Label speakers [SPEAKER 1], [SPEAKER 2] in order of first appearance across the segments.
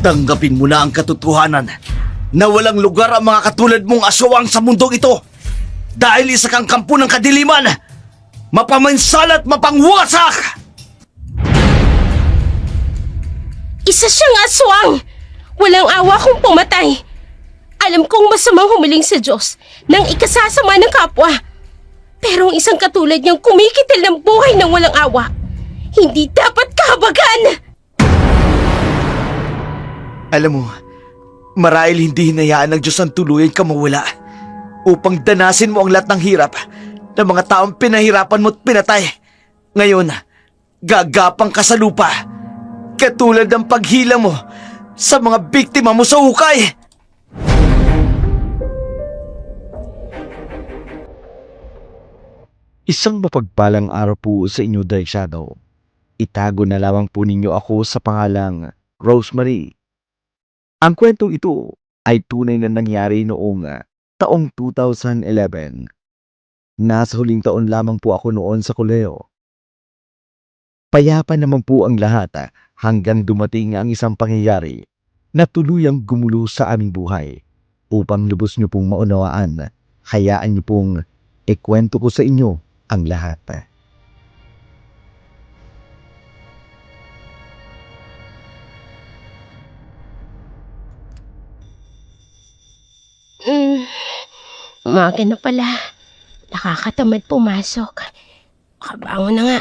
[SPEAKER 1] Tanggapin mo na ang katotohanan na walang lugar ang mga katulad mong aswang sa mundong ito dahil isa kang kampo ng kadiliman, mapamansal at mapangwasak!
[SPEAKER 2] Isa siyang aswang! Walang awa kung pumatay. Alam kong masamang humiling sa Diyos nang ikasasama ng kapwa. Pero ang isang katulad niyang kumikitil ng buhay ng walang awa, hindi dapat kahabagan!
[SPEAKER 1] Alam mo, marahil hindi hinayaan ng Diyos ang tuluyan ka mawala upang danasin mo ang lahat ng hirap ng mga taong pinahirapan mo at pinatay. Ngayon, gagapang ka sa lupa, katulad ng paghila mo sa mga biktima mo sa hukay.
[SPEAKER 3] Isang mapagpalang araw po sa inyo, Dark Shadow. Itago na lamang po ninyo ako sa pangalang Rosemary. Ang kwentong ito ay tunay na nangyari noong taong 2011. Nasa huling taon lamang po ako noon sa kolehiyo. Payapa naman po ang lahat hanggang dumating ang isang pangyayari na tuluyang gumulo sa aming buhay. Upang lubos niyo pong maunawaan, hayaan niyo pong ikwento ko sa inyo ang lahat.
[SPEAKER 2] Umaga na pala. Nakakatamad pumasok. Makabangon na nga.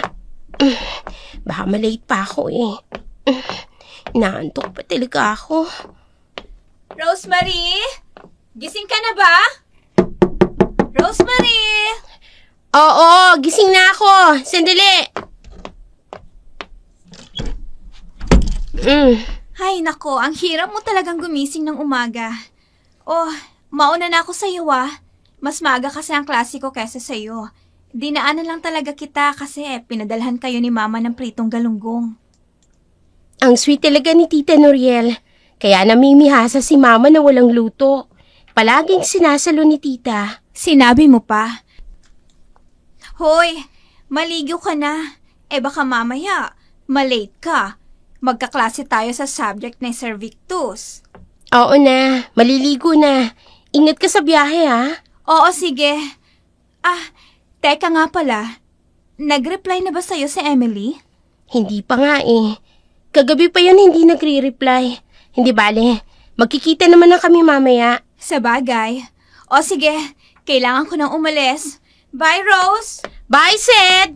[SPEAKER 2] Baka malate pa ako eh. Inaantok pa talaga ako.
[SPEAKER 4] Rosemary? Gising ka na ba? Rosemary!
[SPEAKER 2] Oo, gising na ako. Sandali.
[SPEAKER 4] Hay nako, ang hirap mo talagang gumising ng umaga. Oh, mauna na ako sa'yo Mas maaga kasi ang klase ko kesa sa'yo. Dinaanan lang talaga kita kasi pinadalhan kayo ni Mama ng pritong galunggong.
[SPEAKER 2] Ang sweet talaga ni Tita Noriel. Kaya namimihasa si Mama na walang luto. Palaging sinasalo ni Tita.
[SPEAKER 4] Sinabi mo pa? Hoy, maligo ka na. Baka mamaya, malate ka. Magkaklase tayo sa subject na Sir Victus.
[SPEAKER 2] Oo na, maliligo na. Ingat ka sa biyahe ha.
[SPEAKER 4] Oo, sige. Teka nga pala. Nag-reply na ba sa'yo si Emily?
[SPEAKER 2] Hindi pa nga eh. Kagabi pa yun hindi nagre-reply. Hindi bale, magkikita naman na kami mamaya.
[SPEAKER 4] Sa bagay. O sige, kailangan ko nang umalis. Bye, Rose!
[SPEAKER 2] Bye, Sed!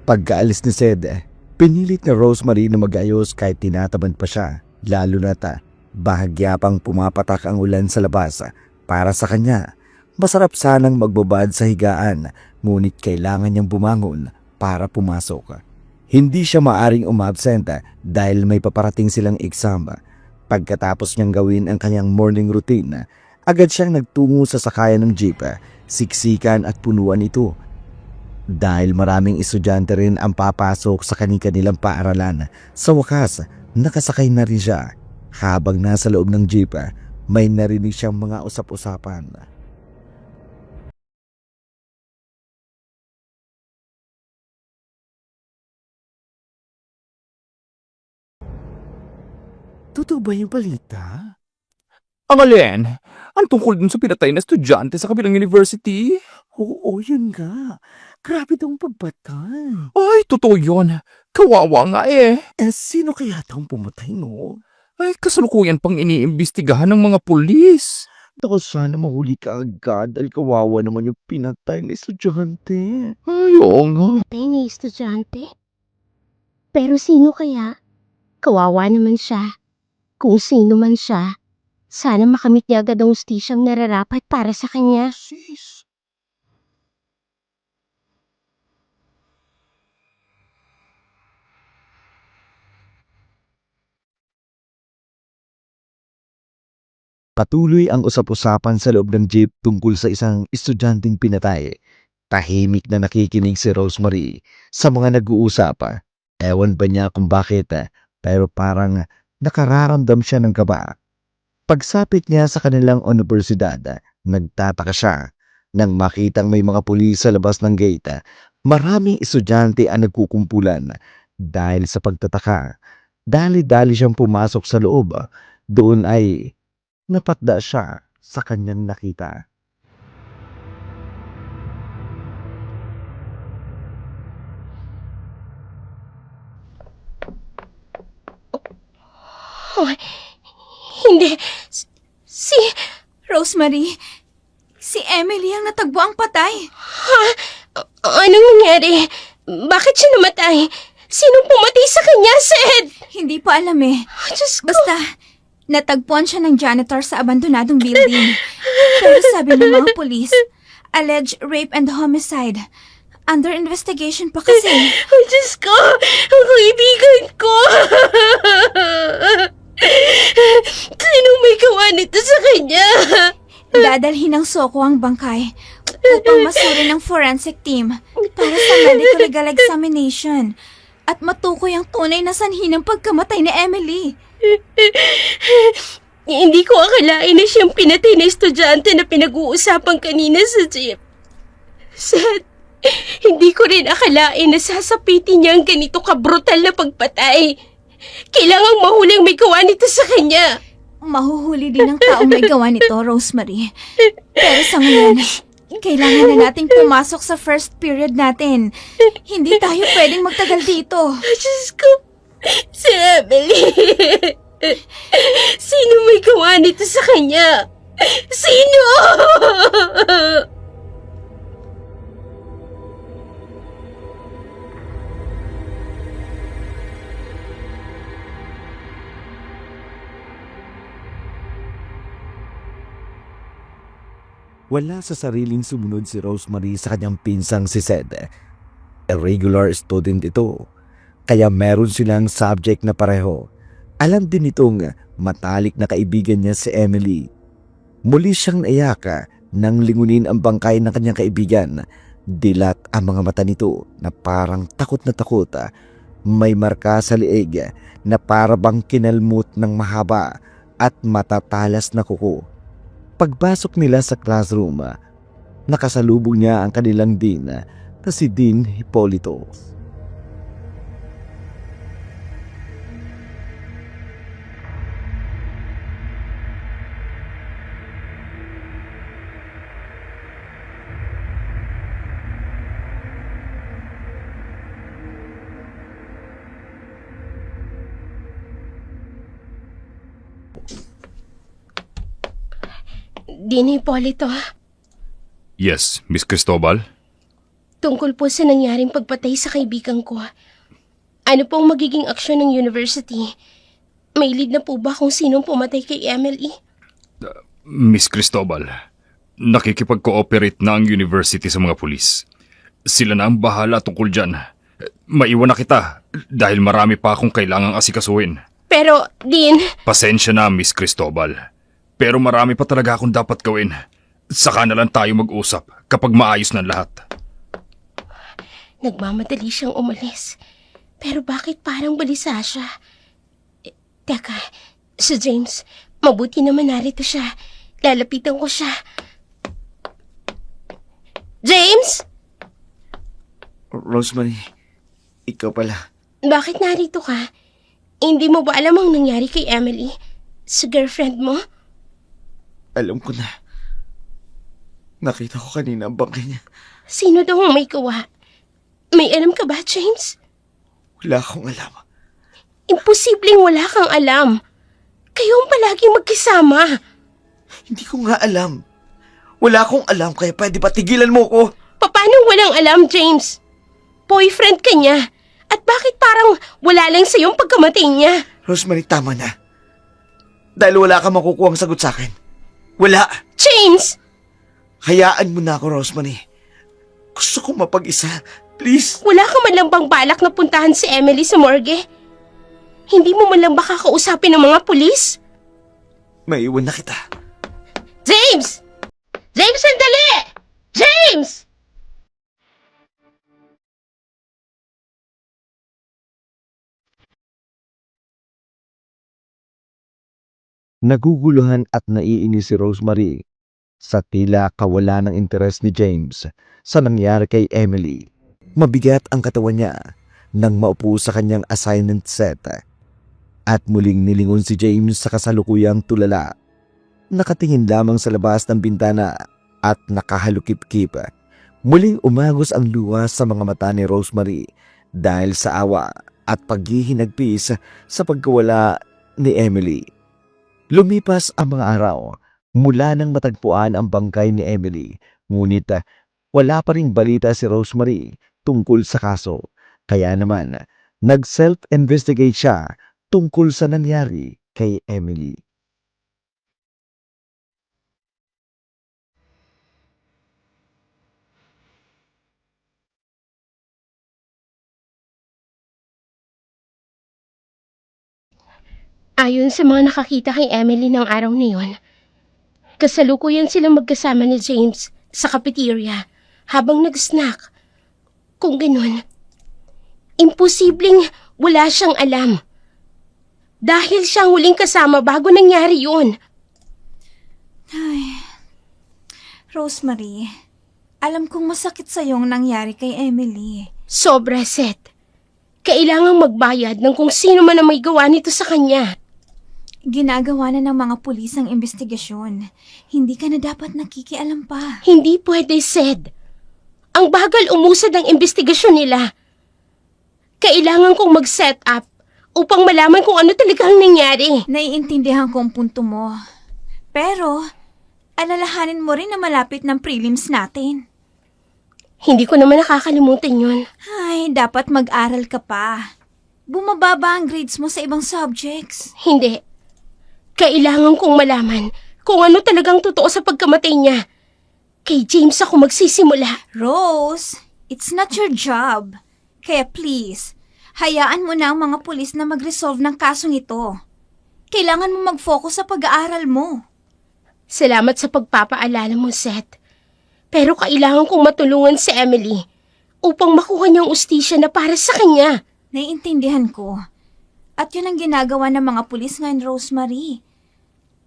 [SPEAKER 3] Pagkaalis ni Sed, pinilit na Rosemary na mag-ayos kahit tinatamad pa siya, lalo na't bahagya pang pumapatak ang ulan sa labas. Para sa kanya, masarap sanang magbabad sa higaan, ngunit kailangan niyang bumangon para pumasok. Hindi siya maaring umabsent dahil may paparating silang exam. Pagkatapos niyang gawin ang kanyang morning routine, agad siyang nagtungo sa sakayan ng jeep, siksikan at punuan ito. Dahil maraming estudyante rin ang papasok sa kanilang paaralan, sa wakas, nakasakay na rin siya. Habang nasa loob ng jeep, may narinig siyang mga usap-usapan.
[SPEAKER 5] Totoo ba yung balita?
[SPEAKER 6] Ang alin? Ang tungkol dun sa pinatay na estudyante sa kabilang university?
[SPEAKER 5] Oo, yun nga. Grabe daw ang pagbatay.
[SPEAKER 6] Ay, totoo yun. Kawawa nga eh.
[SPEAKER 5] Sino kaya daw ang pumatay, no?
[SPEAKER 6] Ay, kasalukuyan pang iniimbestigahan ng mga pulis.
[SPEAKER 3] Ako sana mahuli ka agad dahil kawawa naman yung pinatay na estudyante.
[SPEAKER 6] Ay, oo nga.
[SPEAKER 2] Patay na estudyante? Pero sino kaya? Kawawa naman siya. Kung sino man siya, sana makamit niya agad ang hustisyang nararapat para sa kanya.
[SPEAKER 5] Sis.
[SPEAKER 3] Patuloy ang usap-usapan sa loob ng jeep tungkol sa isang estudyanteng pinatay. Tahimik na nakikinig si Rosemary sa mga nag-uusap. Ewan ba niya kung bakit, pero parang nakararamdam siya ng kaba. Pagsapit niya sa kanilang universidad, nagtataka siya. Nang makitang may mga pulis sa labas ng gate, maraming estudyante ang nagkukumpulan. Dahil sa pagtataka, dali-dali siyang pumasok sa loob. Doon ay napatda siya sa kanyang nakita.
[SPEAKER 2] Oh, hindi. Si...
[SPEAKER 4] Rosemary, si Emily ang natagbo ang patay.
[SPEAKER 2] Anong nangyari? Bakit siya namatay? Sinong pumatay sa kanya, Sed?
[SPEAKER 4] Hindi pa alam eh.
[SPEAKER 2] Diyos ko.
[SPEAKER 4] Basta, natagpuan siya ng janitor sa abandonadong building. Pero sabi ng mga pulis, alleged rape and homicide. Under investigation pa kasi.
[SPEAKER 2] Diyos ko. Ang kaibigan ko. Sinong may gawa nito sa kanya?
[SPEAKER 4] Dadalhin ng Soko ang bangkay upang masuri ng forensic team para sa medical legal examination at matukoy ang tunay na sanhi ng pagkamatay ni Emily.
[SPEAKER 2] Hindi ko akalain na siyang pinatay na estudyante na pinag-uusapan kanina sa jeep. Sad, hindi ko rin akalain na sasapitin niya ang ganito kabrutal na pagpatay. Kailangang mahuling may gawa nito sa kanya.
[SPEAKER 4] Mahuhuli din ng taong may gawa nito, Rosemary. Pero sa ngayon, kailangan na nating pumasok sa first period natin. Hindi tayo pwedeng magtagal dito.
[SPEAKER 2] Diyos ko, si Emily. Sino may gawa nito sa kanya? Sino?
[SPEAKER 3] Wala sa sariling sumunod si Rosemary sa kanyang pinsang si Sed. A regular student ito, kaya meron silang subject na pareho. Alam din itong matalik na kaibigan niya si Emily. Muli siyang naiyak nang lingunin ang bangkay ng kanyang kaibigan. Dilat ang mga mata nito na parang takot na takot. May marka sa liig na parabang kinalmot ng mahaba at matatalas na kuko. Pagpasok nila sa classroom, nakasalubong niya ang kanilang dean na si Dean Hipolito.
[SPEAKER 2] Dean Hipolito,
[SPEAKER 6] Yes, Miss Cristobal?
[SPEAKER 2] tungkol po sa nangyaring pagpatay sa kaibigan ko. Ano pong magiging aksyon ng university? May lead na po ba kung sinong pumatay kay Emily?
[SPEAKER 6] Miss Cristobal, nakikipag-cooperate na ang university sa mga pulis. Sila na ang bahala tungkol dyan. Maiwan na kita dahil marami pa akong kailangang asikasuhin.
[SPEAKER 2] Pero, Dean,
[SPEAKER 6] Pasensya na, Miss Cristobal. Pero marami pa talaga akong dapat gawin. Saka na lang tayo mag-usap kapag maayos na lahat.
[SPEAKER 2] nagmamadali siyang umalis. Pero bakit parang balisa siya? Teka, si James, mabuti naman narito siya. Lalapitan ko siya. James?
[SPEAKER 1] Rosemary, ikaw pala.
[SPEAKER 2] Bakit narito ka? Hindi mo ba alam ang nangyari kay Emily? Sa girlfriend mo?
[SPEAKER 1] Alam ko na. Nakita ko kanina ang bangkay niya.
[SPEAKER 2] Sino daw ang may gawa? May alam ka ba, James?
[SPEAKER 1] Wala akong alam.
[SPEAKER 2] Imposibleng wala kang alam. Kayo ang palaging magkasama.
[SPEAKER 1] Hindi ko nga alam. Wala akong alam kaya pwede ba tigilan mo ko?
[SPEAKER 2] Paano walang alam, James? Boyfriend ka niya. At bakit parang wala lang sa'yo ang pagkamatay niya?
[SPEAKER 1] Rosemary, tama na. Dahil wala kang makukuhang sagot sa akin. Wala.
[SPEAKER 2] James!
[SPEAKER 1] Hayaan mo na ako, Rosemary. Gusto kong mapag-isa. Please.
[SPEAKER 2] Wala ka man lang bang balak na puntahan si Emily sa morgue? Hindi mo man lang ba kakausapin ng mga pulis?
[SPEAKER 1] Maiwan na kita.
[SPEAKER 2] James! James, sandali! James!
[SPEAKER 3] Naguguluhan at naiinis si Rosemary sa tila kawala ng interes ni James sa nangyari kay Emily. Mabigat ang katawan niya nang maupo sa kanyang assignment set at muling nilingon si James sa kasalukuyang tulala. Nakatingin lamang sa labas ng bintana at nakahalukip-kip. Muling umagos ang luha sa mga mata ni Rosemary dahil sa awa at paghihinagpis sa pagkawala ni Emily. Lumipas ang mga araw mula nang matagpuan ang bangkay ni Emily, ngunit wala pa ring balita si Rosemary tungkol sa kaso. Kaya naman, nag-self-investigate siya tungkol sa nangyari kay Emily.
[SPEAKER 2] Ayon sa mga nakakita kay Emily ng araw na yun, kasalukuyan silang magkasama ni James sa cafeteria habang nag-snack. Kung ganun, imposibleng wala siyang alam. Dahil siyang huling kasama bago nangyari yun.
[SPEAKER 4] Ay, Rosemary, alam kong masakit sa'yong nangyari kay Emily.
[SPEAKER 2] Sobra, Seth. Kailangang magbayad ng kung sino man ang may gawa nito sa kanya.
[SPEAKER 4] Ginagawa na ng mga pulis ang investigasyon. Hindi ka na dapat nakikialam pa.
[SPEAKER 2] Hindi pwede, Seth. Ang bagal umusad ang investigasyon nila. Kailangan kong mag-set up upang malaman kung ano talagang nangyari.
[SPEAKER 4] Naiintindihan ko ang punto mo. Pero, alalahanin mo rin na malapit ng prelims natin.
[SPEAKER 2] Hindi ko naman nakakalimutan yun.
[SPEAKER 4] Ay, dapat mag-aral ka pa. Bumababa ang grades mo sa ibang subjects.
[SPEAKER 2] Hindi. Kailangan kong malaman kung ano talagang totoo sa pagkamatay niya. Kay James ako magsisimula.
[SPEAKER 4] Rose, it's not your job. Kaya please, hayaan mo na ang mga pulis na mag-resolve ng kasong ito. Kailangan mo mag-focus sa pag-aaral mo.
[SPEAKER 2] Salamat sa pagpapaalala mo, Seth. Pero kailangan kong matulungan si Emily upang makuha niyang ustisya na para sa kanya.
[SPEAKER 4] Naiintindihan ko. At yun ang ginagawa ng mga pulis ngayon, Rosemary.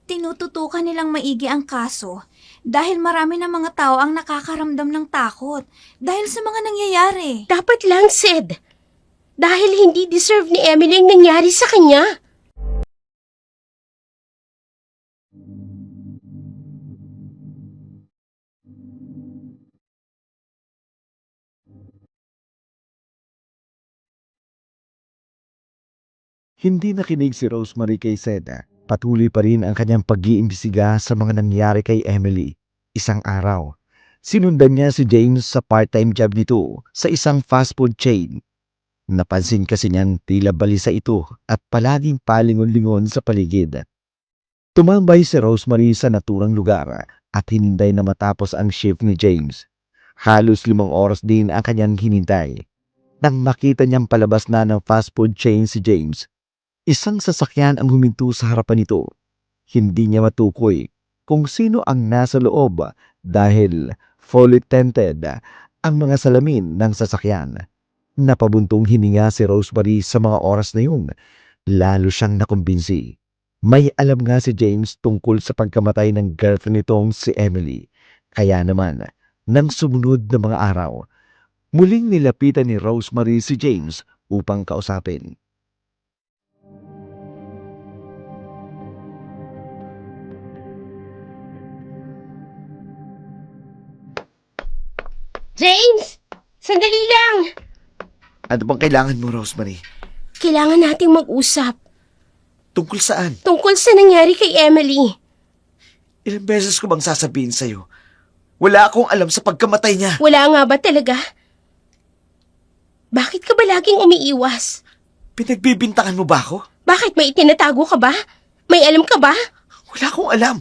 [SPEAKER 4] Tinututukan nilang maigi ang kaso dahil marami ng mga tao ang nakakaramdam ng takot dahil sa mga nangyayari.
[SPEAKER 2] Dapat lang, Seth. Dahil hindi deserve ni Emily ang nangyari sa kanya.
[SPEAKER 3] Hindi nakinig si Rosemary kay Seth. Patuloy pa rin ang kanyang pag-iimbestiga sa mga nangyari kay Emily. Isang araw, sinundan niya si James sa part-time job nito sa isang fast food chain. Napansin kasi niyang tila balisa ito at palaging palingon-lingon sa paligid. Tumambay si Rosemary sa naturang lugar at hinintay na matapos ang shift ni James. Halos 5 oras din ang kanyang hinintay. Nang makita niyang palabas na ng fast food chain si James, isang sasakyan ang huminto sa harapan nito. Hindi niya matukoy kung sino ang nasa loob dahil fully tinted ang mga salamin ng sasakyan. Napabuntong hininga si Rosemary sa mga oras na yun. Lalo siyang nakumbinsi. May alam nga si James tungkol sa pagkamatay ng girlfriend nitong si Emily. Kaya naman, nang sumunod na mga araw, muling nilapitan ni Rosemary si James upang kausapin.
[SPEAKER 2] James! Sandali lang!
[SPEAKER 1] Ano bang kailangan mo, Rosemary?
[SPEAKER 2] Kailangan nating mag-usap
[SPEAKER 1] Tungkol saan?
[SPEAKER 2] tungkol sa nangyari kay Emily.
[SPEAKER 1] Ilang beses ko bang sasabihin sa'yo? Wala akong alam sa pagkamatay niya.
[SPEAKER 2] Wala nga ba talaga? Bakit ka ba laging umiiwas?
[SPEAKER 1] Pinagbibintangan mo ba ako?
[SPEAKER 2] Bakit may itinatago ka ba? May alam ka ba?
[SPEAKER 1] Wala akong alam.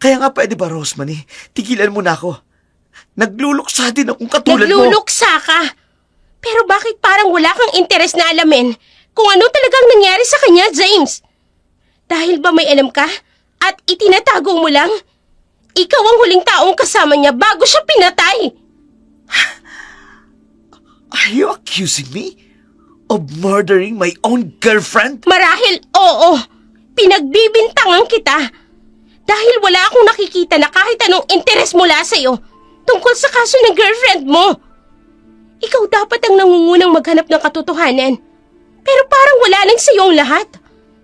[SPEAKER 1] Kaya nga pwede ba, Rosemary? Tigilan mo na ako. Nagluluksa din akong katulad mo.
[SPEAKER 2] Nagluluksa ka! Pero bakit parang wala kang interes na alamin kung ano talagang nangyari sa kanya, James? Dahil ba may alam ka at itinatago mo lang? Ikaw ang huling taong kasama niya bago siya pinatay.
[SPEAKER 1] Are you accusing me of murdering my own girlfriend?
[SPEAKER 2] Marahil oo, pinagbibintangan kita. Dahil wala akong nakikita na kahit anong interes mula sa'yo tungkol sa kaso ng girlfriend mo. Ikaw dapat ang nangungunang maghanap ng katotohanan. Pero parang wala lang sa'yo ang lahat.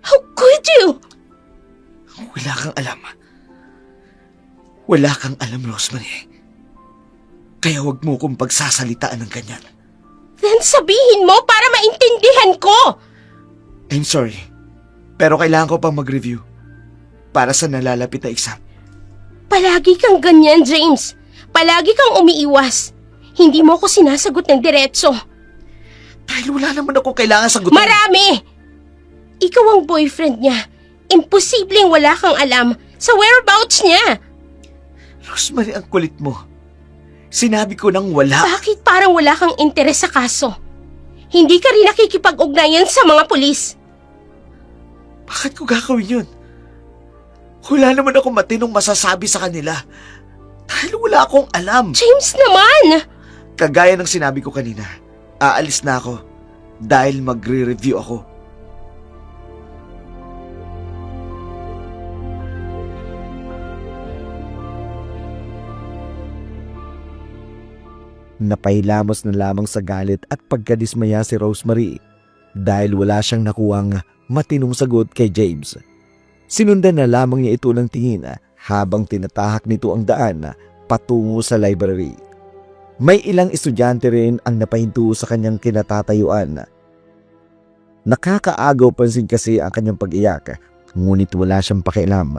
[SPEAKER 2] How could you?
[SPEAKER 1] Wala kang alam. Wala kang alam, Rosemary. Kaya wag mo kong pagsasalitaan ng ganyan.
[SPEAKER 2] Then sabihin mo para maintindihan ko.
[SPEAKER 1] I'm sorry. Pero kailangan ko pang mag-review para sa nalalapit na exam.
[SPEAKER 2] Palagi kang ganyan, James. Palagi kang umiiwas. Hindi mo ko sinasagot ng diretso.
[SPEAKER 1] Dahil wala naman ako kailangan sagutin.
[SPEAKER 2] Marami! Ikaw ang boyfriend niya. Imposibleng wala kang alam sa whereabouts niya.
[SPEAKER 1] Rosemary, ang kulit mo. Sinabi ko nang wala.
[SPEAKER 2] Bakit parang wala kang interes sa kaso? Hindi ka rin nakikipag-ugnayan sa mga pulis.
[SPEAKER 1] Bakit ko gagawin yun? Wala naman ako matinong masasabi sa kanila. Dahil wala akong alam.
[SPEAKER 2] James naman!
[SPEAKER 1] Kagaya ng sinabi ko kanina, aalis na ako dahil magre-review ako.
[SPEAKER 3] Napailamos na lamang sa galit at pagkadismaya si Rosemary dahil wala siyang nakuhang matinong sagot kay James. Sinundan na lamang niya ito ng tingin habang tinatahak nito ang daan patungo sa library. May ilang estudyante rin ang napahinto sa kanyang kinatatayuan. Nakakaagaw pansin kasi ang kanyang pag-iyak, ngunit wala siyang pakialam.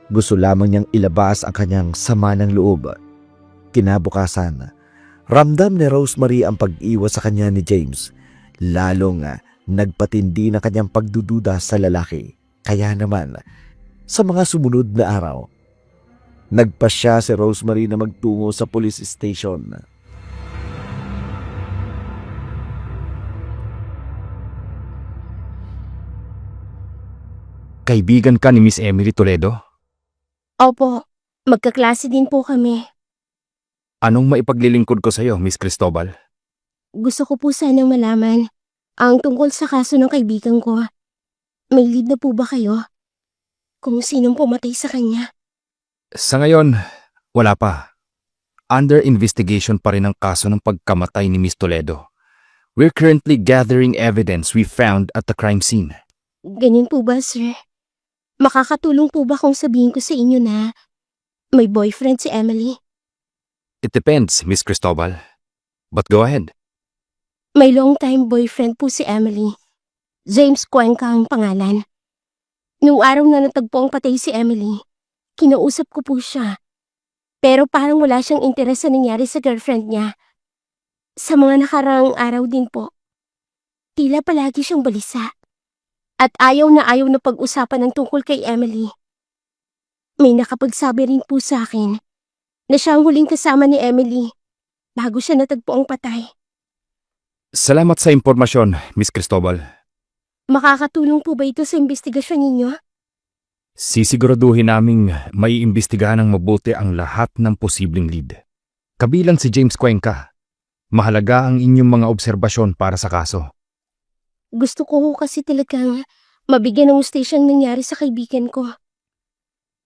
[SPEAKER 3] Gusto lamang niyang ilabas ang kanyang sama ng loob. Kinabukasan, ramdam ni Rosemary ang pag-iwas sa kanya ni James. Lalong nagpatindi na kanyang pagdududa sa lalaki. Kaya naman, sa mga sumunod na araw, nagpasya si Rosemary na magtungo sa police station.
[SPEAKER 6] Kaibigan ka ni Miss Emily Toledo?
[SPEAKER 2] Opo, magkaklase din po kami.
[SPEAKER 6] Anong maipaglilingkod ko sa'yo, Miss Cristobal?
[SPEAKER 2] Gusto ko po sanang malaman ang tungkol sa kaso ng kaibigan ko. May lead na po ba kayo? Kung sinong pumatay sa kanya?
[SPEAKER 6] Sa ngayon, wala pa. Under investigation pa rin ang kaso ng pagkamatay ni Miss Toledo. We're currently gathering evidence we found at the crime scene.
[SPEAKER 2] Ganyan po ba, sir? Makakatulong po ba kung sabihin ko sa inyo na may boyfriend si Emily?
[SPEAKER 6] It depends, Miss Cristobal. But go ahead.
[SPEAKER 2] May long-time boyfriend po si Emily. James Cuenca ang pangalan. Noong araw na natagpo ang patay si Emily, kinausap ko po siya. Pero parang wala siyang interes sa nangyari sa girlfriend niya. Sa mga nakaraang araw din po, tila palagi siyang balisa. At ayaw na pag-usapan ng tungkol kay Emily. May nakapagsabi rin po sa akin na siya ang huling kasama ni Emily bago siya natagpo ang patay.
[SPEAKER 6] Salamat sa impormasyon, Miss Cristobal.
[SPEAKER 2] Makakatulong po ba ito sa investigasyon ninyo?
[SPEAKER 6] Sisiguraduhin naming may imbestigahan ng mabuti ang lahat ng posibleng lead. Kabilang si James Cuenca. Mahalaga ang inyong mga obserbasyon para sa kaso.
[SPEAKER 2] Gusto ko kasi talagang mabigyan ng hustisya ang nangyari sa kaibigan ko.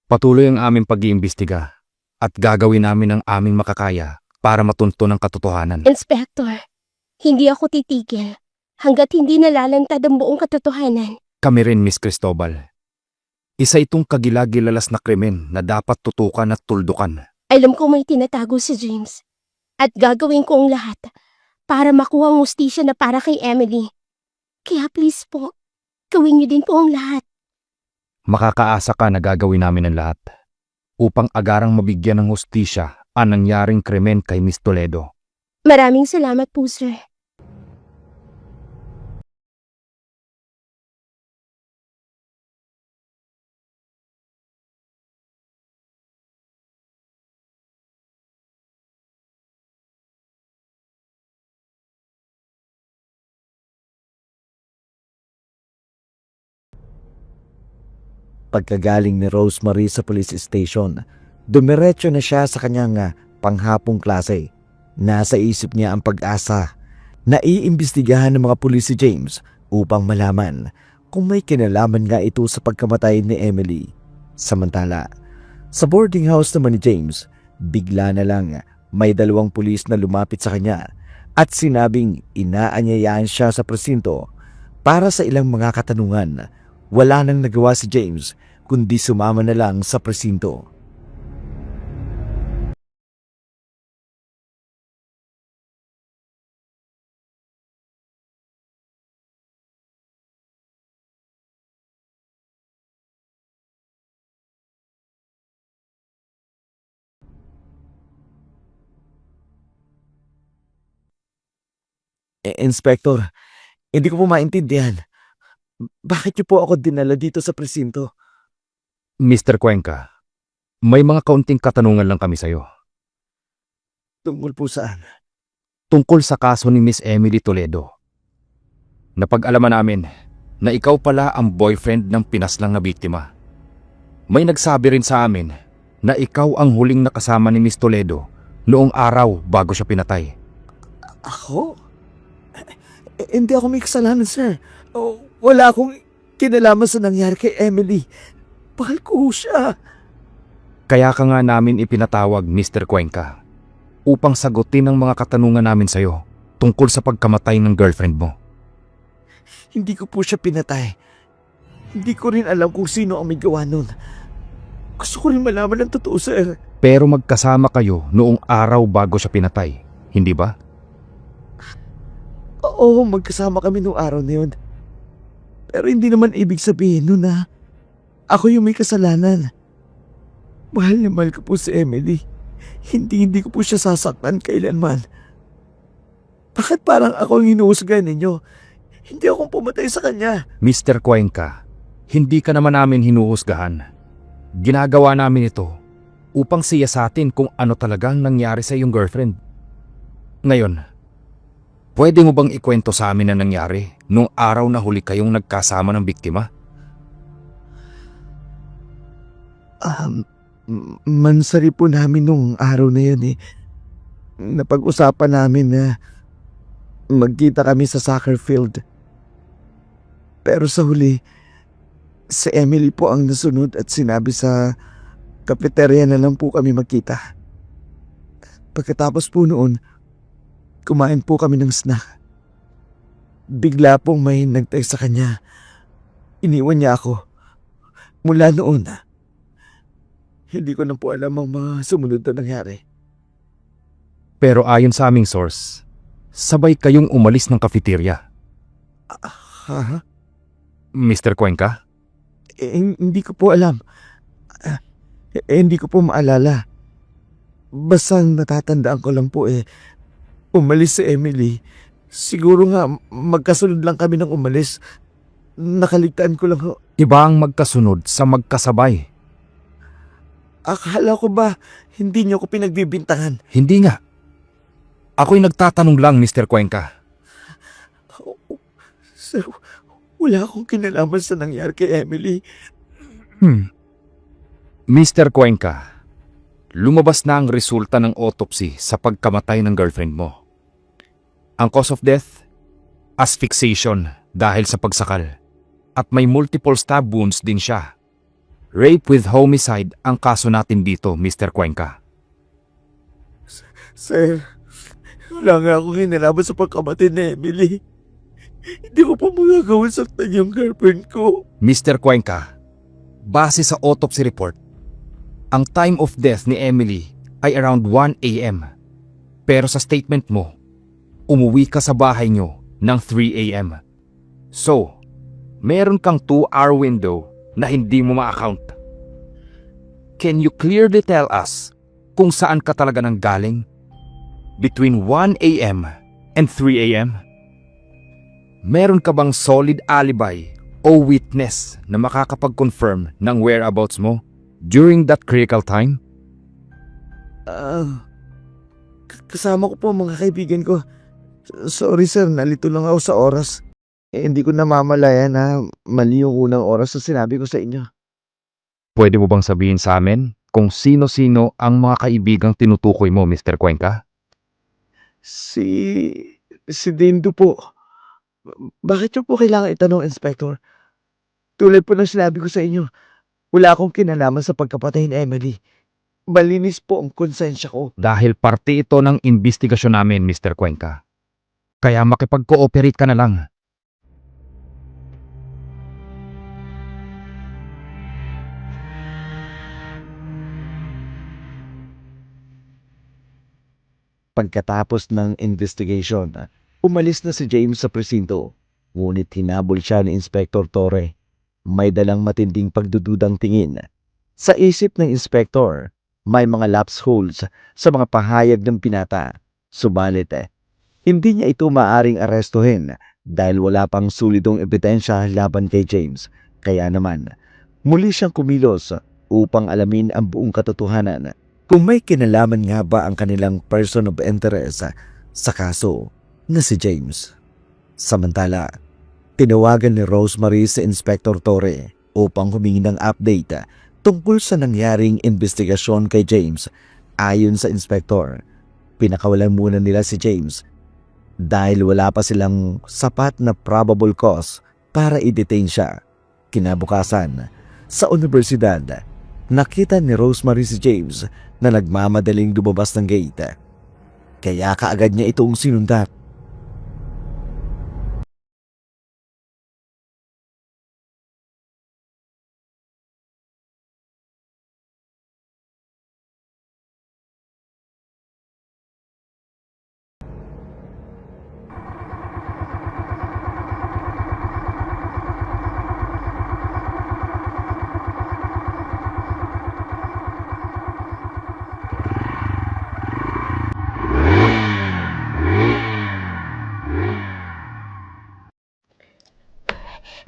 [SPEAKER 6] Patuloy ang aming pag-iimbestiga at gagawin namin ang aming makakaya para matunto ng katotohanan.
[SPEAKER 2] Inspector, hindi ako titigil hanggat hindi nalalantad ang buong katotohanan.
[SPEAKER 6] Kami rin, Miss Cristobal. Isa itong kagilagilalas na krimen na dapat tutukan at tuldukan.
[SPEAKER 2] Alam ko may tinatago si James at gagawin ko ang lahat para makuha ang hustisya na para kay Emily. Kaya please po, gawin niyo din po ang lahat.
[SPEAKER 6] Makakaasa ka na gagawin namin ang lahat upang agarang mabigyan ng hustisya ang nangyaring krimen kay Miss Toledo.
[SPEAKER 2] Maraming salamat po, sir.
[SPEAKER 3] Pagkagaling ni Rosemary sa police station, dumiretso na siya sa kanyang panghapong klase. Nasa isip niya ang pag-asa na iimbestigahan ng mga pulis si James upang malaman kung may kinalaman nga ito sa pagkamatay ni Emily. Samantala, Sa boarding house naman ni James, bigla na lang may 2 pulis na lumapit sa kanya at sinabing inaanyayaan siya sa presinto para sa ilang mga katanungan. Wala nang nagawa si James kundi sumama na lang sa presinto. Inspector, hindi ko po maintindihan. Bakit niyo po ako dinala dito sa presinto?
[SPEAKER 6] Mr. Cuenca, may mga kaunting katanungan lang kami sa'yo.
[SPEAKER 3] Tungkol po saan?
[SPEAKER 6] Tungkol sa kaso ni Miss Emily Toledo. Napag-alaman namin na ikaw pala ang boyfriend ng pinaslang na biktima. May nagsabi rin sa amin na ikaw ang huling nakasama ni Miss Toledo noong araw bago siya pinatay.
[SPEAKER 3] Ako? Hindi ako may kasalanan, sir. Wala akong kinalaman sa nangyari kay Emily. Mahal ko siya.
[SPEAKER 6] Kaya ka nga namin ipinatawag, Mr. Cuenca, upang sagutin ang mga katanungan namin sa'yo tungkol sa pagkamatay ng girlfriend mo.
[SPEAKER 3] Hindi ko po siya pinatay. Hindi ko rin alam kung sino ang may gawa nun. Gusto ko rin malaman ang totoo, sir.
[SPEAKER 6] Pero magkasama kayo noong araw bago siya pinatay, hindi ba?
[SPEAKER 3] Oo, magkasama kami noong araw na yun. Pero hindi naman ibig sabihin nun na ako yung may kasalanan. Mahal na mahal ko po si Emily. Hindi ko po siya sasaktan kailanman. Bakit parang ako ang hinuhusgahan ninyo? Hindi akong pumatay sa kanya.
[SPEAKER 6] Mr. Cuenca, hindi ka naman namin hinuhusgahan. Ginagawa namin ito upang siyasatin kung ano talagang nangyari sa iyong girlfriend. Ngayon, pwede mo bang ikwento sa amin na nangyari nung araw na huli kayong nagkasama ng biktima?
[SPEAKER 3] Mansari po namin nung araw na yun eh. Napag-usapan namin na magkita kami sa soccer field. Pero sa huli, si Emily po ang nasunod at sinabi sa cafeteria na lang po kami magkita. Pagkatapos po noon, kumain po kami ng snack. Bigla pong may nag-text sa kanya. Iniwan niya ako. Mula noon, hindi ko na po alam ang mga sumunod na nangyari.
[SPEAKER 6] Pero ayon sa aming source, sabay kayong umalis ng cafeteria.
[SPEAKER 3] Ha?
[SPEAKER 6] Mr. Cuenca?
[SPEAKER 3] Hindi ko po alam. Hindi ko po maalala. Basta ang natatandaan ko lang po umalis si Emily. Siguro nga magkasunod lang kami ng umalis. Nakaligtaan ko lang ho.
[SPEAKER 6] Iba ang magkasunod sa magkasabay.
[SPEAKER 3] Akala ko ba hindi niyo ko pinagbibintangan?
[SPEAKER 6] Hindi nga. Ako'y nagtatanong lang, Mr. Cuenca.
[SPEAKER 3] Sir, wala akong kinalaman sa nangyari kay Emily.
[SPEAKER 6] Mr. Cuenca, lumabas na ang resulta ng autopsy sa pagkamatay ng girlfriend mo. Ang cause of death? Asphyxiation dahil sa pagsakal. At may multiple stab wounds din siya. Rape with homicide ang kaso natin dito, Mr. Cuenca.
[SPEAKER 3] Sir, wala nga akong kinalaman sa pagkamatay ni Emily. Hindi ko pa magagawa saktan yung girlfriend ko.
[SPEAKER 6] Mr. Cuenca, base sa autopsy report, ang time of death ni Emily ay around 1 a.m. Pero sa statement mo, umuwi ka sa bahay nyo ng 3 a.m. So, meron kang 2-hour window na hindi mo ma-account. Can you clearly tell us kung saan ka talaga nang galing? Between 1 a.m. and 3 a.m.? Meron ka bang solid alibi o witness na makakapag-confirm ng whereabouts mo during that critical time?
[SPEAKER 3] Kasama ko po ang mga kaibigan ko. Sorry sir, nalito lang ako sa oras. Hindi ko namamalaya na mali yung unang oras na sinabi ko sa inyo.
[SPEAKER 6] Pwede mo bang sabihin sa amin kung sino-sino ang mga kaibigang tinutukoy mo, Mr. Cuenca?
[SPEAKER 3] Si Dindo po. Bakit niyo po kailangan itanong, Inspector? Tulad po ng sinabi ko sa inyo, Wala akong kinalaman sa pagkapatay ni Emily. Malinis po ang konsensya ko.
[SPEAKER 7] Dahil parte ito ng investigasyon namin, Mr. Cuenca. Kaya makipag-cooperate ka na lang.
[SPEAKER 3] Pagkatapos ng investigation, umalis na si James sa presinto. Ngunit hinabol siya ni Inspector Torre. May dalang matinding pagdududang tingin. Sa isip ng inspector, may mga lapse holes sa mga pahayag ng pinata. Subalit, hindi niya ito maaring arestuhin dahil wala pang solidong ebidensya laban kay James. Kaya naman, muli siyang kumilos upang alamin ang buong katotohanan. Kung may kinalaman nga ba ang kanilang person of interest sa kaso na si James. Samantala, tinawagan ni Rosemary si Inspector Torre upang humingi ng update tungkol sa nangyaring investigasyon kay James. Ayon sa inspector, pinakawalan muna nila si James dahil wala pa silang sapat na probable cause para i-detain siya. Kinabukasan, sa universidad, nakita ni Rosemary si James na nagmamadaling lumabas ng gate. Kaya kaagad niya itong sinundat.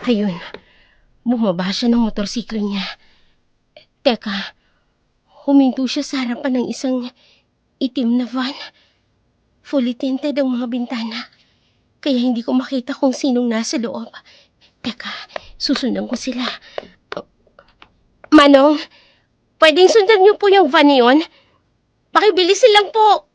[SPEAKER 2] Ayun, bumaba siya ng motorsiklo niya. Teka, huminto siya sa harapan ng isang itim na van. Fully tinted ang mga bintana. Kaya hindi ko makita kung sinong nasa loob. Teka, susundan ko sila. Manong, pwedeng sundan niyo po yung van niyon? Pakibilisin lang po.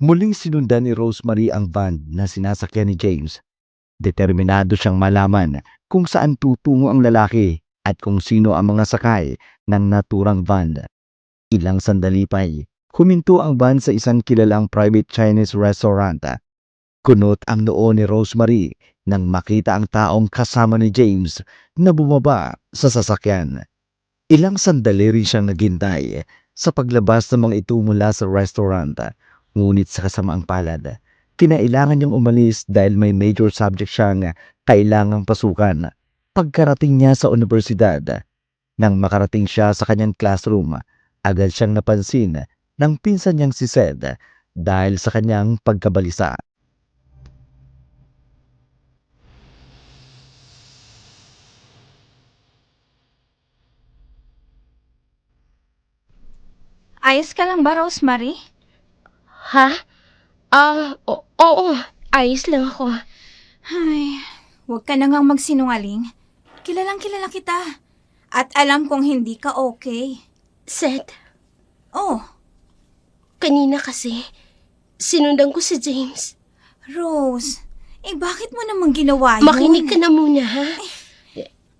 [SPEAKER 3] Muling sinundan ni Rosemary ang van na sinasakyan ni James. Determinado siyang malaman kung saan tutungo ang lalaki at kung sino ang mga sakay ng naturang van. Ilang sandali pa'y huminto ang van sa isang kilalang private Chinese restaurant. Kunot ang noo ni Rosemary nang makita ang taong kasama ni James na bumaba sa sasakyan. Ilang sandali rin siyang naghintay sa paglabas ng mga ito mula sa restaurant. Ngunit sa kasamaang palad, kinailangan niyang umalis dahil may major subject siyang kailangang pasukan. Pagkarating niya sa universidad, nang makarating siya sa kanyang classroom, agad siyang napansin ng pinsan niyang si Sed dahil sa kanyang pagkabalisa.
[SPEAKER 4] Ayos ka lang ba, Rosemary?
[SPEAKER 2] Ha? Oo, ayos lang ako.
[SPEAKER 4] Ay, huwag ka na ngang magsinungaling. Kilalang kilala kita. At alam kong hindi ka okay.
[SPEAKER 2] Seth,
[SPEAKER 4] Oh,
[SPEAKER 2] kanina kasi, sinundan ko si James.
[SPEAKER 4] Rose, bakit mo naman ginawa yun?
[SPEAKER 2] Makinig ka na muna, ha?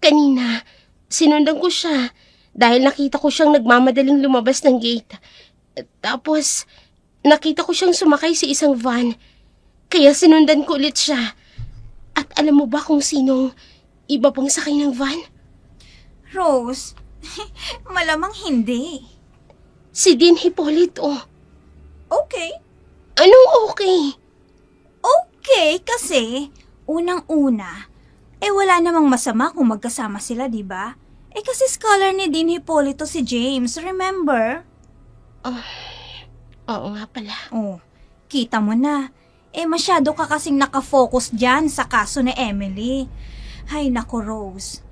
[SPEAKER 2] Kanina, sinundan ko siya dahil nakita ko siyang nagmamadaling lumabas ng gate. Tapos, nakita ko siyang sumakay sa isang van. Kaya sinundan ko ulit siya. At alam mo ba kung sinong iba pang sakay ng van?
[SPEAKER 4] Rose, malamang hindi.
[SPEAKER 2] Si Dean Hippolito.
[SPEAKER 4] Okay.
[SPEAKER 2] Anong okay?
[SPEAKER 4] Okay, kasi unang-una, wala namang masama kung magkasama sila, di ba? Kasi scholar ni Dean Hippolito si James, remember?
[SPEAKER 2] Oo nga pala.
[SPEAKER 4] Oh, kita mo na. Masyado ka kasing nakafocus dyan sa kaso ni Emily. Hay nako, Rose.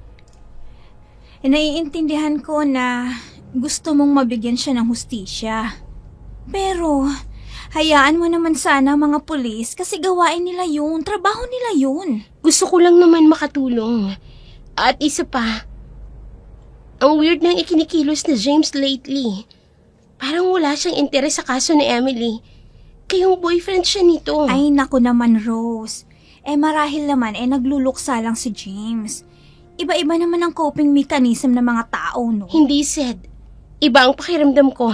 [SPEAKER 4] Naiintindihan ko na gusto mong mabigyan siya ng hustisya. Pero, hayaan mo naman sana mga pulis kasi gawain nila yun. Trabaho nila yun.
[SPEAKER 2] Gusto ko lang naman makatulong. At isa pa, ang weird ng ikinikilos ni James lately. Parang wala siyang interes sa kaso ni Emily. Kayong boyfriend siya nito.
[SPEAKER 4] Ay, naku naman, Rose. Marahil naman, nagluluksa lang si James. Iba-iba naman ang coping mechanism ng mga tao, no?
[SPEAKER 2] Hindi, Sed. Iba ang pakiramdam ko.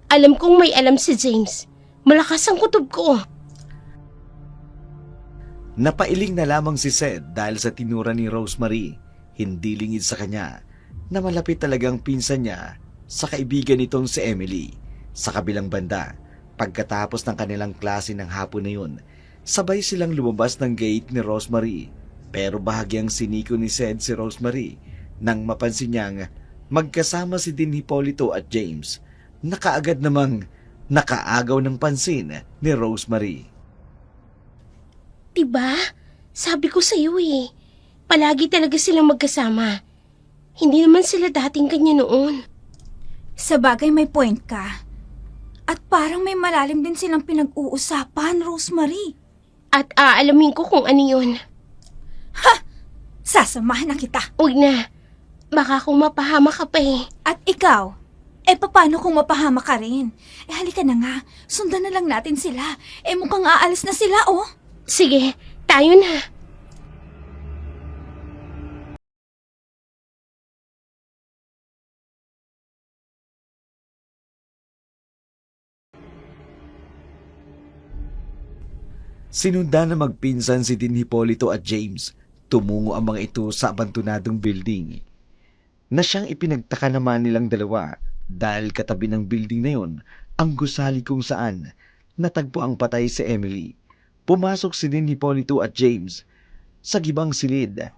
[SPEAKER 2] Alam kong may alam si James. Malakas ang kutob ko.
[SPEAKER 3] Napailing na lamang si Sed dahil sa tinura ni Rosemary. Hindi lingid sa kanya na malapit talagang pinsan niya sa kaibigan nitong si Emily. Sa kabilang banda, pagkatapos ng kanilang klase ng hapon na yun, sabay silang lumabas ng gate ni Rosemary. Pero bahagyang siniko ni Sed si Rosemary nang mapansin niyang magkasama si Din Hipolito at James na kaagad namang nakaagaw ng pansin ni Rosemary.
[SPEAKER 2] Diba? Sabi ko sa'yo eh. Palagi talaga silang magkasama. Hindi naman sila dating kanya noon.
[SPEAKER 4] Sa bagay may point ka. At parang may malalim din silang pinag-uusapan, Rosemary.
[SPEAKER 2] At aalamin ko kung ano yun.
[SPEAKER 4] Sasamahan na kita.
[SPEAKER 2] Huwag na. Baka kung mapahama ka pa eh.
[SPEAKER 4] At ikaw, paano kung mapahama ka rin? Halika na nga, sundan na lang natin sila. Mukhang aalis na sila, oh.
[SPEAKER 2] Sige, tayo na.
[SPEAKER 3] Sinundan na magpinsan si Din Hipolito at James. Tumungo ang mga ito sa abandonadong building na siyang ipinagtaka naman nilang dalawa dahil katabi ng building na yon ang gusali kung saan natagpo ang patay si Emily. Pumasok si Din Hipolito at James sa gibang silid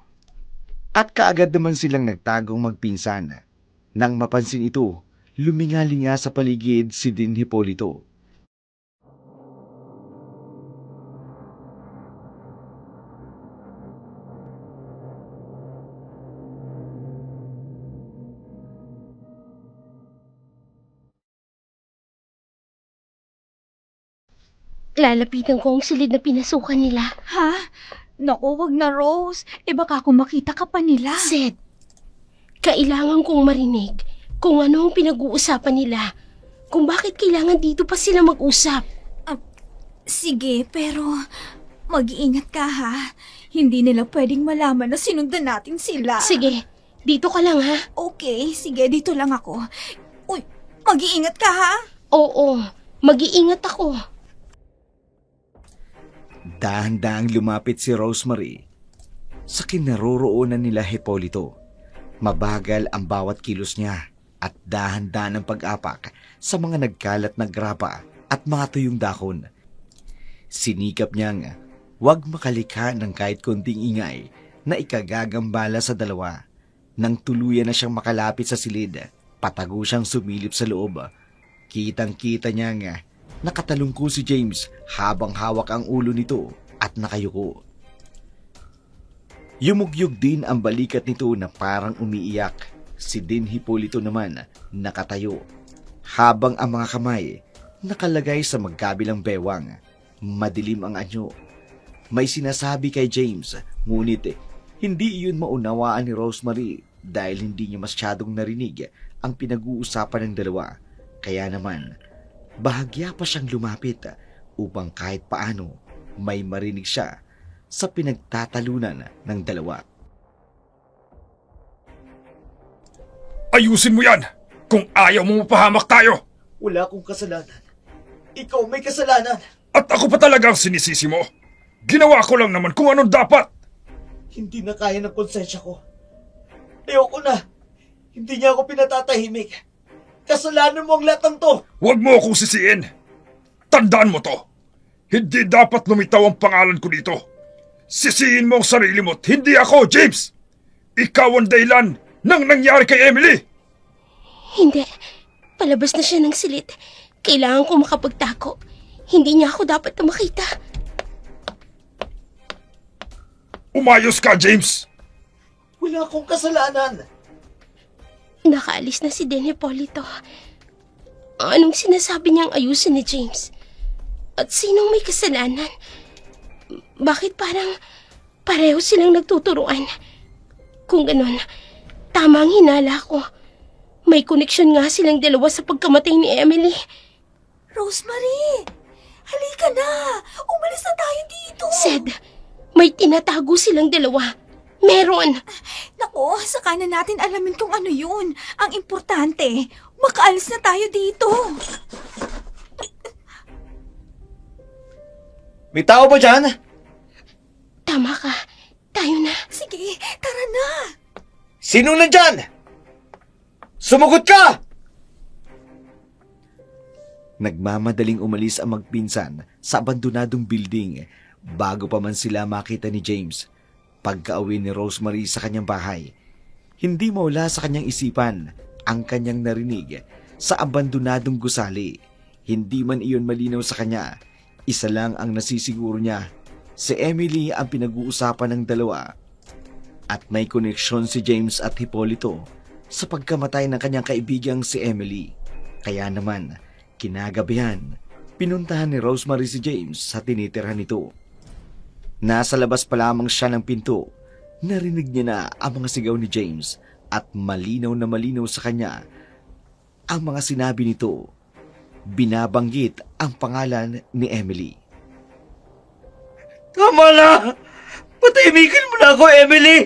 [SPEAKER 3] at kaagad naman silang nagtagong magpinsan. Nang mapansin ito, lumingalinga sa paligid si Din Hipolito.
[SPEAKER 2] Lalapitan ko ang silid na pinasukan nila.
[SPEAKER 4] Ha? Naku, wag na, Rose. Baka kung makita ka pa nila.
[SPEAKER 2] Sed, kailangan kong marinig kung ano ang pinag-uusapan nila. Kung bakit kailangan dito pa sila mag-usap.
[SPEAKER 4] Sige, pero mag-iingat ka, ha? Hindi nila pwedeng malaman na sinundan natin sila.
[SPEAKER 2] Sige, dito ka lang ha.
[SPEAKER 4] Okay, sige, dito lang ako. Uy, mag-iingat ka, ha?
[SPEAKER 2] Oo, mag-iingat ako.
[SPEAKER 3] Dahan-dahang lumapit si Rosemary sa kinaroroonan nila Hipolito. Mabagal ang bawat kilos niya at dahan-dahan ang pag-apak sa mga nagkalat na grapa at mga tuyong dahon. Sinikap niyang huwag makalikha ng kahit konting ingay na ikagagambala sa dalawa. Nang tuluyan na siyang makalapit sa silid, patago siyang sumilip sa loob. Kitang-kita niyang nakatalungko si James habang hawak ang ulo nito at nakayuko. Yumugyug din ang balikat nito na parang umiiyak. Si Din Hipolito naman nakatayo habang ang mga kamay nakalagay sa magkabilang bewang. Madilim ang anyo. May sinasabi kay James, ngunit hindi iyon maunawaan ni Rosemary dahil hindi niya masyadong narinig ang pinag-uusapan ng dalawa. Kaya naman, bahagya pa siyang lumapit upang kahit paano may marinig siya sa pinagtatalunan ng dalawa.
[SPEAKER 6] Ayusin mo yan! Kung ayaw mo mapahamak tayo!
[SPEAKER 1] Wala akong kasalanan. Ikaw may kasalanan.
[SPEAKER 6] At ako pa talaga ang sinisisi mo! Ginawa ko lang naman kung anong dapat!
[SPEAKER 1] Hindi na kaya ng konsensya ko. Ayoko na. Hindi niya ako pinatatahimik. Kasalanan mo ang lahat ng to.
[SPEAKER 6] Huwag mo akong sisiin! Tandaan mo to! Hindi dapat lumitaw ang pangalan ko dito! Sisiin mo ang sarili mo at hindi ako, James! Ikaw ang dahilan ng nangyari kay Emily!
[SPEAKER 2] Hindi. Palabas na siya ng silid. Kailangan ko makapagtako. Hindi niya ako dapat na makita.
[SPEAKER 6] Umayos ka, James!
[SPEAKER 1] Wala akong kasalanan.
[SPEAKER 2] Nakaalis na si Din Hipolito. Anong sinasabi niyang ayusin ni James? At sinong may kasalanan? Bakit parang pareho silang nagtuturuan? Kung ganon, tama ang hinala ko. May koneksyon nga silang dalawa sa pagkamatay ni Emily.
[SPEAKER 4] Rosemary! Halika na! Umalis na tayo dito!
[SPEAKER 2] Sed, may tinatago silang dalawa. Meron.
[SPEAKER 4] Naku, saka na natin alamin kung ano yun. Ang importante, makaalis na tayo dito.
[SPEAKER 1] May tao ba dyan?
[SPEAKER 2] Tama ka. Tayo na.
[SPEAKER 4] Sige, tara na.
[SPEAKER 1] Sino nandyan? Sumugot ka! Nagmamadaling umalis ang magpinsan sa abandonadong building bago pa man sila makita ni James. Pagka-uwi ni Rosemary sa kanyang bahay, hindi mawala sa kanyang isipan ang kanyang narinig sa abandonadong gusali. Hindi man iyon malinaw sa kanya, isa lang ang nasisiguro niya. Si Emily ang pinag-uusapan ng dalawa at may koneksyon si James at Hipolito sa pagkamatay ng kanyang kaibigang si Emily. Kaya naman, kinagabihan, pinuntahan ni Rosemary si James sa tinitirhan nito. Nasa labas pa lamang siya ng pinto, narinig niya na ang mga sigaw ni James at malinaw na malinaw sa kanya ang mga sinabi nito. Binabanggit ang pangalan ni Emily. Tama na! Patahimikin mo na ako, Emily!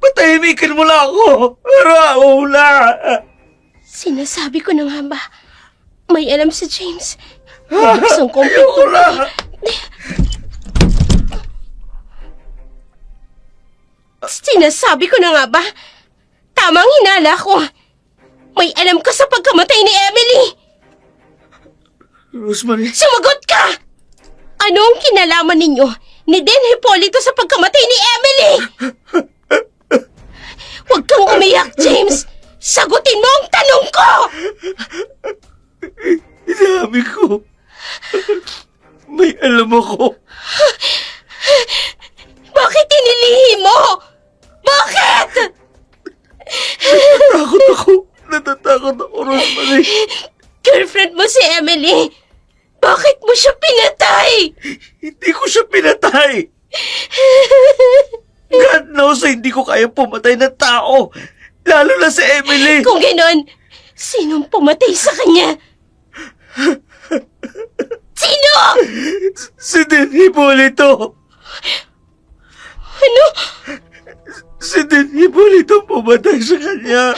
[SPEAKER 1] Patahimikin mo na ako! Raula!
[SPEAKER 2] Sinasabi ko na nga ba? May alam si James. Bubuksan ko ang
[SPEAKER 1] Ayoko
[SPEAKER 2] pinto.
[SPEAKER 1] na!
[SPEAKER 2] Sinasabi ko na nga ba? Tamang hinala ko. May alam ka sa pagkamatay ni Emily.
[SPEAKER 1] Rosemary,
[SPEAKER 2] Sumagot ka! Anong kinalaman ninyo ni Den Hipolito sa pagkamatay ni Emily? Huwag kang umiyak, James. Sagutin mo ang tanong ko!
[SPEAKER 1] inaami ko. May alam ako.
[SPEAKER 2] Bakit inilihim mo? Bakit?
[SPEAKER 1] Natatakot ako, Rosemary.
[SPEAKER 2] Girlfriend mo si Emily. Bakit mo siya pinatay?
[SPEAKER 1] Hindi ko siya pinatay. God knows na hindi ko kaya pumatay ng tao. Lalo na si Emily.
[SPEAKER 2] Kung ganon, sinong pumatay sa kanya? Sino?
[SPEAKER 1] Si Den Hipolito.
[SPEAKER 2] Ano?
[SPEAKER 1] Si Den Hipolito pumatay sa kanya.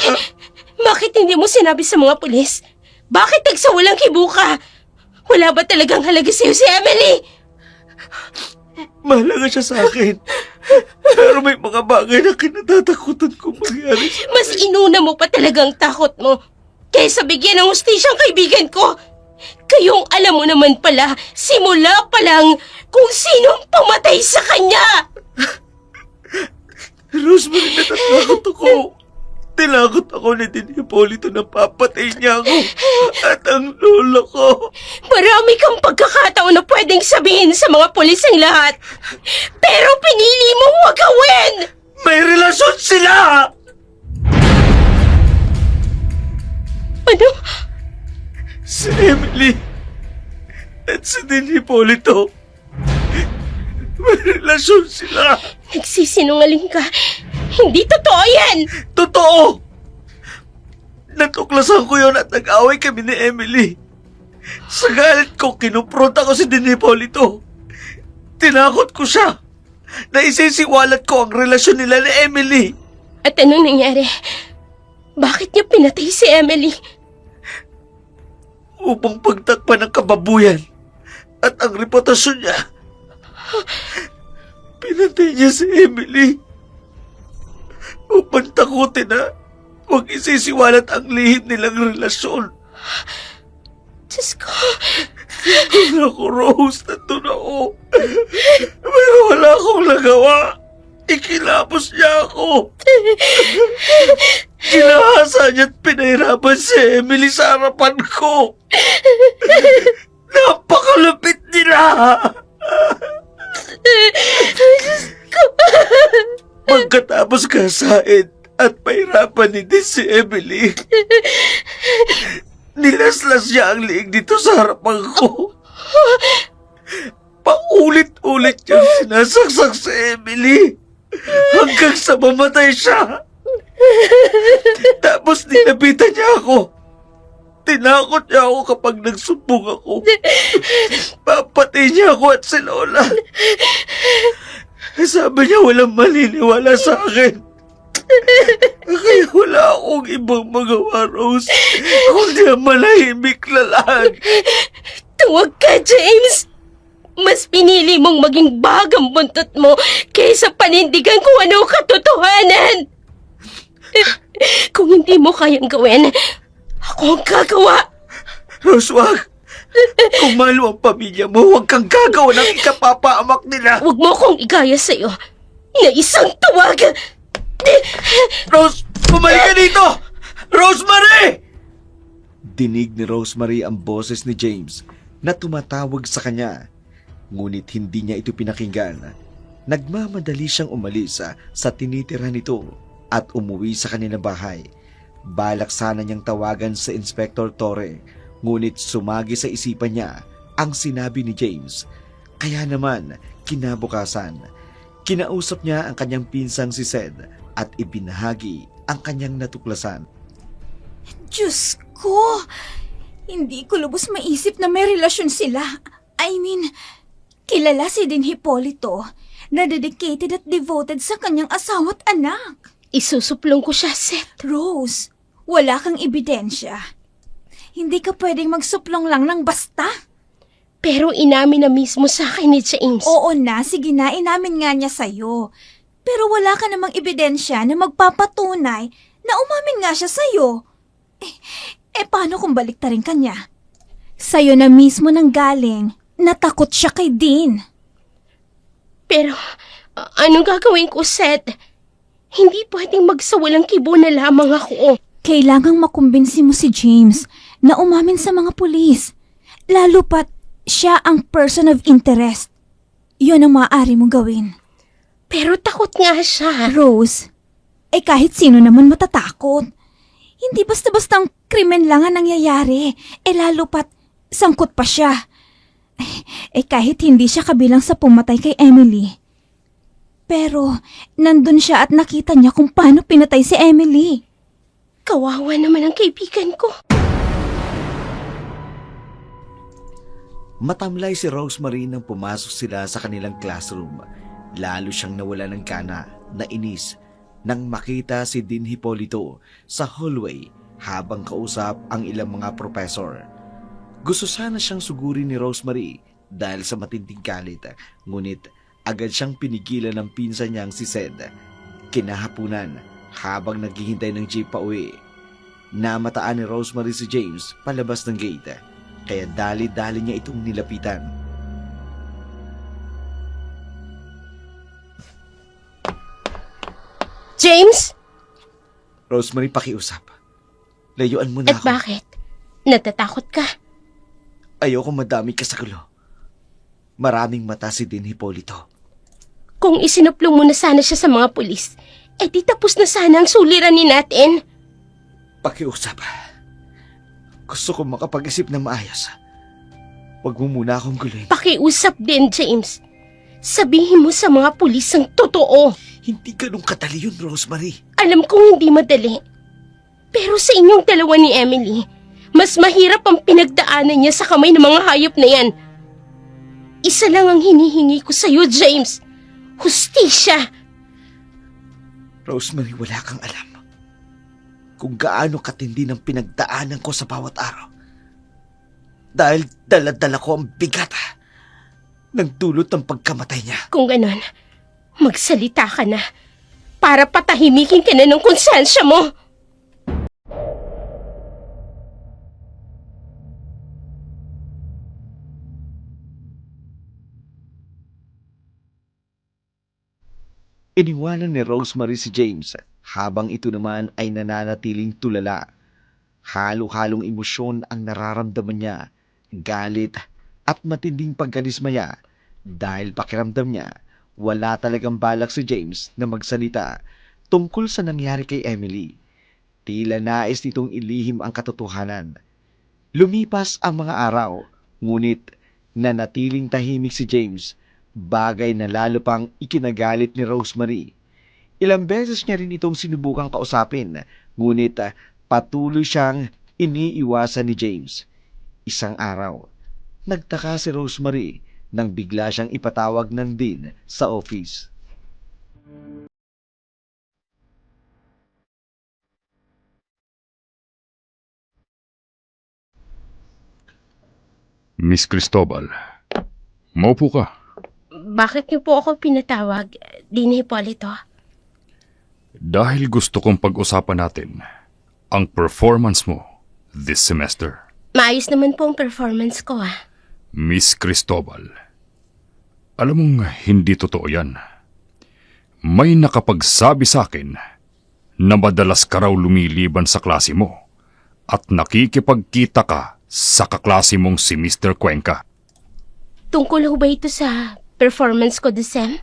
[SPEAKER 2] Bakit hindi mo sinabi sa mga pulis? Bakit nagsawalang kibo ka? Wala ba talagang halaga sa'yo si Emily?
[SPEAKER 1] Mahalaga siya sa akin. Pero may mga bagay na kinatatakutan kong mangyari sa
[SPEAKER 2] Mas inuna mo pa talagang takot mo kaysa bigyan ng hustisya ang kaibigan ko. Kayong alam mo naman pala, simula pa lang kung sinong pumatay sa kanya.
[SPEAKER 1] Rosemary, natatakot ako. Tinakot ako ni Den Hipolito na papatay niya ako at ang lola ko.
[SPEAKER 2] Marami kang pagkakataon na pwedeng sabihin sa mga pulis ang lahat. Pero pinili mong wag gawin!
[SPEAKER 1] May relasyon sila!
[SPEAKER 2] Ano?
[SPEAKER 1] Si Emily at si Den Hipolito. May relasyon sila.
[SPEAKER 2] Nagsisinungaling ka. Hindi totoo yan!
[SPEAKER 1] Totoo! Natuklasan ko yun at nag-away kami ni Emily. Sa galit ko, kinupronta ko si Den Hipolito. Tinakot ko siya na isisiwalat ko ang relasyon nila ni Emily.
[SPEAKER 2] At anong nangyari? Bakit niya pinatay si Emily?
[SPEAKER 1] Upang pagtakpan ng kababuyan at ang reputasyon niya. Pinatay niya si Emily upang takutin na huwag isisiwalat ang lihim nilang relasyon.
[SPEAKER 2] Diyos ko.
[SPEAKER 1] Ako, Rose, nandun ako. Pero wala akong nagawa. Ikilapos niya ako. Ginahasa niya at pinahirapan si Emily sa harapan ko. Napakalupit nila. Pagkatapos kasain at pahirapan ni din si Emily, nilaslas niya ang liig dito sa harapan ko. Paulit-ulit niyang sinasaksak si Emily hanggang sa mamatay siya. Tapos nilapitan niya ako. Tinakot niya ako kapag nagsumbong ako. Papatay niya ako at si Lola. Sabi niya walang maniniwala sa akin. Kaya wala akong ibang magawa, Rose, kundi ang manahimik na lang.
[SPEAKER 2] Tuwag ka, James! Mas pinili mong maging bagang buntot mo kaysa panindigan kung ano ang katotohanan. Kung hindi mo kayang gawin, ako ang gagawa.
[SPEAKER 1] Rose, wag. Kung mahal mo ang pamilya mo, huwag kang gagawa ng ikapapaamak nila.
[SPEAKER 2] Huwag mo akong igaya sa'yo na isang tuwag.
[SPEAKER 1] Rose, bumalik ka dito! Rosemary! Dinig ni Rosemary ang boses ni James na tumatawag sa kanya. Ngunit hindi niya ito pinakinggan. Nagmamadali siyang umalis sa tinitira nito at umuwi sa kanilang bahay. Balak sana niyang tawagan sa Inspector Torre, ngunit sumagi sa isipan niya ang sinabi ni James. Kaya naman, kinabukasan, kinausap niya ang kanyang pinsang si Sed at ibinahagi ang kanyang natuklasan.
[SPEAKER 4] Diyos ko! Hindi ko lubos maisip na may relasyon sila. I mean, kilala si Din Hipolito na dedicated at devoted sa kanyang asawa at anak.
[SPEAKER 2] Isusuplong ko siya, Seth.
[SPEAKER 4] Rose, wala kang ebidensya. Hindi ka pwedeng magsuplong lang ng basta.
[SPEAKER 2] Pero inamin na mismo sa akin ni James.
[SPEAKER 4] Oo na, sige na, inamin nga niya sa'yo. Pero wala ka namang ebidensya na magpapatunay na umamin nga siya sa'yo. Paano kung baliktarin ka niya? Sa'yo na mismo nang galing, natakot siya kay Dean.
[SPEAKER 2] Pero, anong gagawin ko, Seth? Hindi pwedeng magsawalang kibo na lamang ako.
[SPEAKER 4] Kailangang makumbinsi mo si James na umamin sa mga pulis. Lalo pat siya ang person of interest. Yun ang maaari mong gawin.
[SPEAKER 2] Pero takot nga siya.
[SPEAKER 4] Rose, kahit sino naman matatakot. Hindi basta-bastang krimen lang ang nangyayari. Lalo pat sangkot pa siya. Kahit hindi siya kabilang sa pumatay kay Emily. Pero nandun siya at nakita niya kung paano pinatay si Emily.
[SPEAKER 2] Kawawa naman ang kaibigan ko.
[SPEAKER 1] Matamlay si Rosemary nang pumasok sila sa kanilang classroom. Lalo siyang nawala ng gana, nainis, nang makita si Dean Hipolito sa hallway habang kausap ang ilang mga professor. Gusto sana siyang sugurin ni Rosemary dahil sa matinding galit, ngunit agad siyang pinigilan ng pinsan niyang si Sed. Kinahapunan, habang naghihintay ng jeep pa uwi, namataan ni Rosemary si James palabas ng gate, kaya dali-dali niya itong nilapitan.
[SPEAKER 2] James?
[SPEAKER 1] Rosemary, pakiusap. Layuan mo na
[SPEAKER 2] At
[SPEAKER 1] ako.
[SPEAKER 2] bakit? Natatakot ka?
[SPEAKER 1] Ayoko madami ka sa gulo. Maraming mata si Dean Hipolito.
[SPEAKER 2] Kung isinuplong mo na sana siya sa mga pulis, di tapos na sana ang suliranin natin.
[SPEAKER 1] Pakiusap. Gusto ko makapag-isip na maayos. Huwag mo muna akong guluhin.
[SPEAKER 2] Pakiusap din, James. Sabihin mo sa mga pulis ang totoo.
[SPEAKER 1] Hindi ganun kadali yun, Rosemary.
[SPEAKER 2] Alam kong hindi madali. Pero sa inyong dalawa ni Emily, mas mahirap ang pinagdaanan niya sa kamay ng mga hayop na yan. Isa lang ang hinihingi ko sa'yo, James. Hustisya.
[SPEAKER 1] Rosemary, wala kang alam kung gaano katindi ng pinagdaanan ko sa bawat araw. Dahil dala-dala ko ang bigat ng dulot ng pagkamatay niya.
[SPEAKER 2] Kung ganon, magsalita ka na para patahimikin ka na ng konsensya mo.
[SPEAKER 1] Iniwanan ni Rosemary si James habang ito naman ay nananatiling tulala. Halo-halong emosyon ang nararamdaman niya, galit at matinding pagkalismaya dahil pakiramdam niya wala talagang balak si James na magsalita tungkol sa nangyari kay Emily. Tila nais nitong ilihim ang katotohanan. Lumipas ang mga araw, ngunit nanatiling tahimik si James, bagay na lalo pang ikinagalit ni Rosemary. Ilang beses niya rin itong sinubukang kausapin, ngunit patuloy siyang iniiwasan ni James. Isang araw, nagtaka si Rosemary nang bigla siyang ipatawag ng Dean sa office.
[SPEAKER 6] Miss Cristobal, maupo ka.
[SPEAKER 2] Bakit niyo po ako pinatawag, Dean Hipolito?
[SPEAKER 6] Dahil gusto kong pag-usapan natin ang performance mo this semester.
[SPEAKER 2] Maayos naman po ang performance ko
[SPEAKER 6] Miss Cristobal, alam mong hindi totoo yan. May nakapagsabi sa akin na madalas ka raw lumiliban sa klase mo at nakikipagkita ka sa kaklase mong si Mr. Cuenca.
[SPEAKER 2] Tungkol ho ba ito sa performance ko this sem?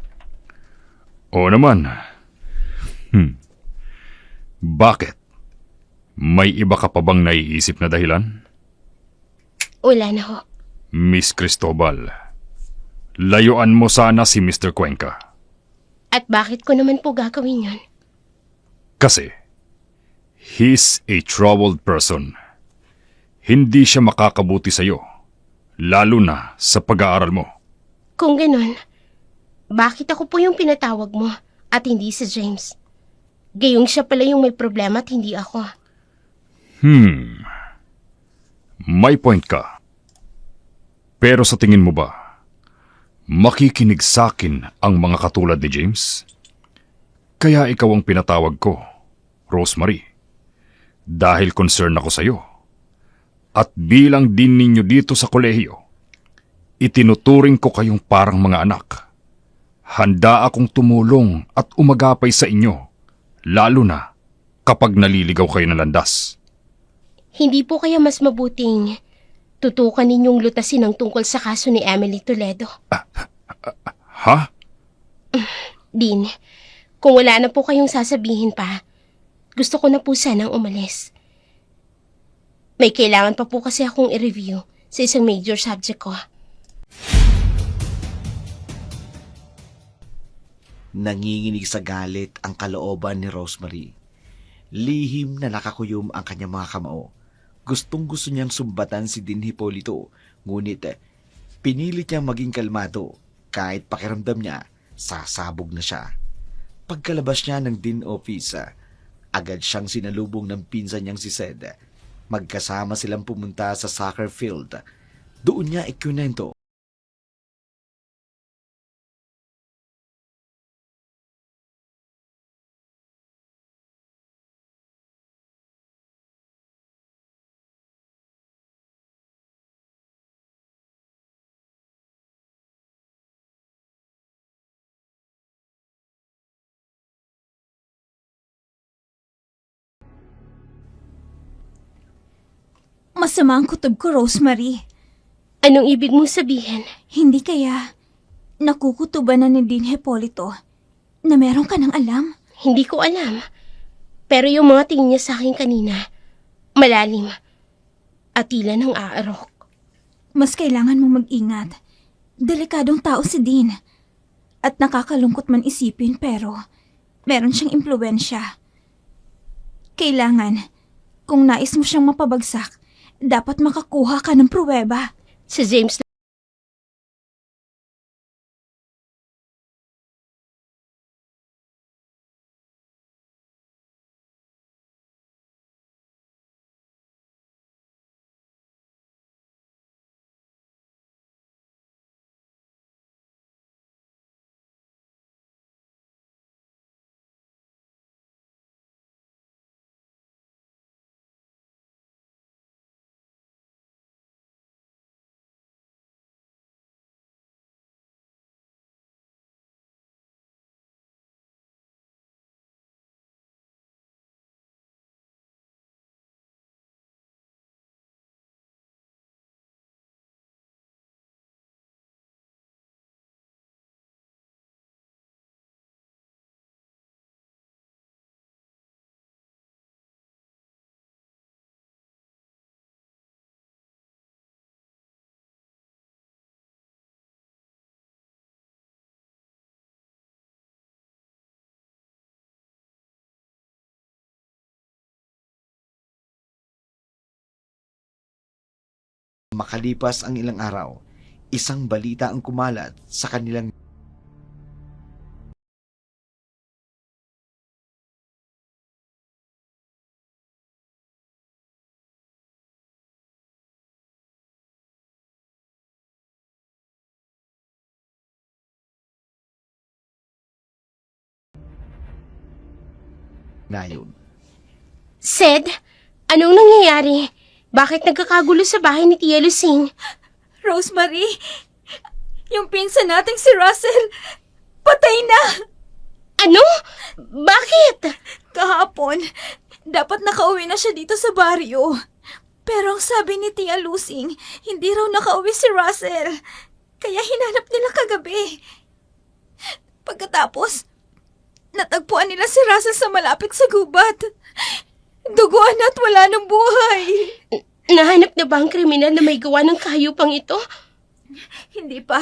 [SPEAKER 6] Oo naman. Bakit? May iba ka pa bang naiisip na dahilan?
[SPEAKER 2] Wala na ho.
[SPEAKER 6] Miss Cristobal, layuan mo sana si Mr. Cuenca.
[SPEAKER 2] At bakit ko naman po gagawin yon?
[SPEAKER 6] Kasi, he's a troubled person. Hindi siya makakabuti sa'yo, lalo na sa pag-aaral mo.
[SPEAKER 2] Kung ganon, bakit ako po yung pinatawag mo at hindi si James? Gayong siya pala yung may problema at hindi ako.
[SPEAKER 6] May point ka. Pero sa tingin mo ba, makikinig sa'kin ang mga katulad ni James? Kaya ikaw ang pinatawag ko, Rosemary. Dahil concern ako sa'yo. At bilang din ninyo dito sa kolehiyo, itinuturing ko kayong parang mga anak. Handa akong tumulong at umagapay sa inyo, lalo na kapag naliligaw kayo ng landas.
[SPEAKER 2] Hindi po kaya mas mabuting tutukan ninyong lutasin ang tungkol sa kaso ni Emily Toledo?
[SPEAKER 6] Ha?
[SPEAKER 2] Dean, kung wala na po kayong sasabihin pa, gusto ko na po sanang umalis. May kailangan pa po kasi akong i-review sa isang major subject ko.
[SPEAKER 1] Nanginginig sa galit ang kalooban ni Rosemary. Lihim na nakakuyom ang kanyang mga kamao. Gustong-gusto niyang sumbatan si Dean Hipolito, ngunit pinilit niyang maging kalmado kahit pakiramdam niya sasabog na siya. Pagkalabas niya ng Dean office, agad siyang sinalubong ng pinsan niyang si Sed. Magkasama silang pumunta sa soccer field. Doon niya ikunento
[SPEAKER 4] Masama ang kutob ko, Rosemary.
[SPEAKER 2] Anong ibig mong sabihin?
[SPEAKER 4] Hindi kaya nakukutuban na ni Dean Hipolito na meron ka ng alam?
[SPEAKER 2] Hindi ko alam. Pero yung mga tingin niya sa akin kanina, malalim at tila ng aarok.
[SPEAKER 4] Mas kailangan mong mag-ingat. Delikadong tao si Dean. At nakakalungkot man isipin pero meron siyang impluwensya. Kailangan, kung nais mo siyang mapabagsak, dapat makakuha ka ng pruweba.
[SPEAKER 2] Si James
[SPEAKER 1] Makalipas ang ilang araw, isang balita ang kumalat sa kanilang nayon.
[SPEAKER 2] Sed, anong nangyayari? Bakit nagkakagulo sa bahay ni Tia Lucing?
[SPEAKER 4] Rosemary, yung pinsan nating si Russell, patay na!
[SPEAKER 2] Ano? Bakit?
[SPEAKER 4] Kahapon, dapat nakauwi na siya dito sa baryo. Pero ang sabi ni Tia Lucing, hindi raw nakauwi si Russell. Kaya hinanap nila kagabi. Pagkatapos, natagpuan nila si Russell sa malapit sa gubat. Duguan at wala ng buhay.
[SPEAKER 2] Nahanap na ba ang kriminal na may gawa ng kahayupang ito?
[SPEAKER 4] Hindi pa.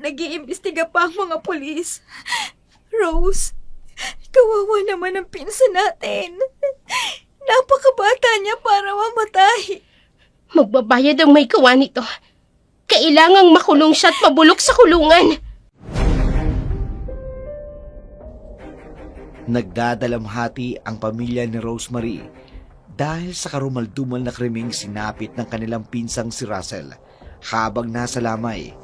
[SPEAKER 4] Nag-iimbestiga pa ang mga pulis. Rose, kawawa naman ang pinsan natin. Napakabata niya para mamatay.
[SPEAKER 2] Magbabayad ang may gawa nito. Kailangang makulong siya at mabulok sa kulungan.
[SPEAKER 1] Nagdadalamhati ang pamilya ni Rosemary dahil sa karumaldumal na krimeng sinapit ng kanilang pinsang si Russell habang nasa lamay.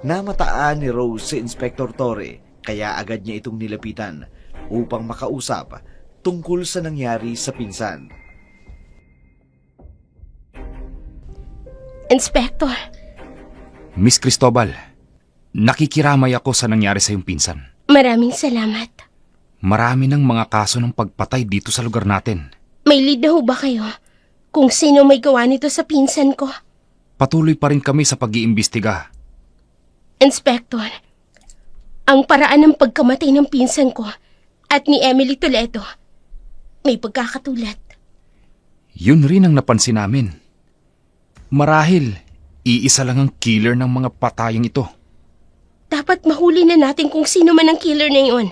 [SPEAKER 1] Namataan ni Rose si Inspector Torre kaya agad niya itong nilapitan upang makausap tungkol sa nangyari sa pinsan.
[SPEAKER 2] Inspector,
[SPEAKER 6] Miss Cristobal, nakikiramay ako sa nangyari sa iyong pinsan.
[SPEAKER 2] maraming salamat.
[SPEAKER 6] Marami ng mga kaso ng pagpatay dito sa lugar natin.
[SPEAKER 2] May lead na ho ba kayo? Kung sino may gawa nito sa pinsan ko?
[SPEAKER 6] Patuloy pa rin kami sa pag-iimbestiga.
[SPEAKER 2] Inspector, ang paraan ng pagkamatay ng pinsan ko at ni Emily Toledo, may pagkakatulad.
[SPEAKER 6] Yun rin ang napansin namin. Marahil, iisa lang ang killer ng mga patayang ito.
[SPEAKER 2] Dapat mahuli na natin kung sino man ang killer na yun.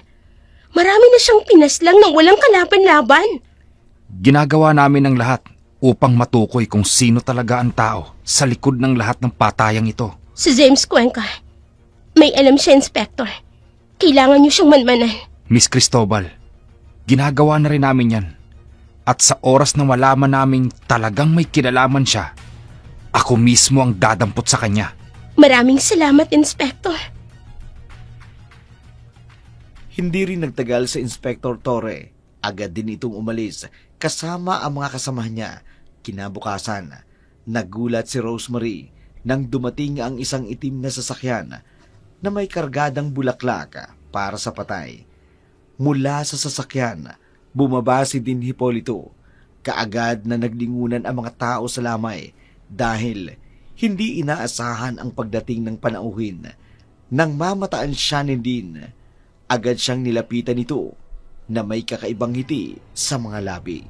[SPEAKER 2] Marami na siyang pinaslang nang walang kalaban-laban.
[SPEAKER 6] Ginagawa namin ang lahat upang matukoy kung sino talaga ang tao sa likod ng lahat ng patayang ito.
[SPEAKER 2] Si James Cuenca, may alam siya, Inspector. Kailangan niyo siyang manmanan.
[SPEAKER 6] Miss Cristobal, ginagawa na rin namin yan. At sa oras na malaman naming talagang may kinalaman siya, ako mismo ang dadampot sa kanya.
[SPEAKER 2] Maraming salamat, Inspector.
[SPEAKER 1] Hindi rin nagtagal sa Inspector Torre. Agad din itong umalis kasama ang mga kasamahan niya. Kinabukasan, nagulat si Rosemary nang dumating ang isang itim na sasakyan na may kargadang bulaklak para sa patay. Mula sa sasakyan, bumaba si Din Hipolito. Kaagad na naglingunan ang mga tao sa lamay dahil hindi inaasahan ang pagdating ng panauhin. Nang mamataan siya ni Din, agad siyang nilapitan nito na may kakaibang ngiti sa mga labi.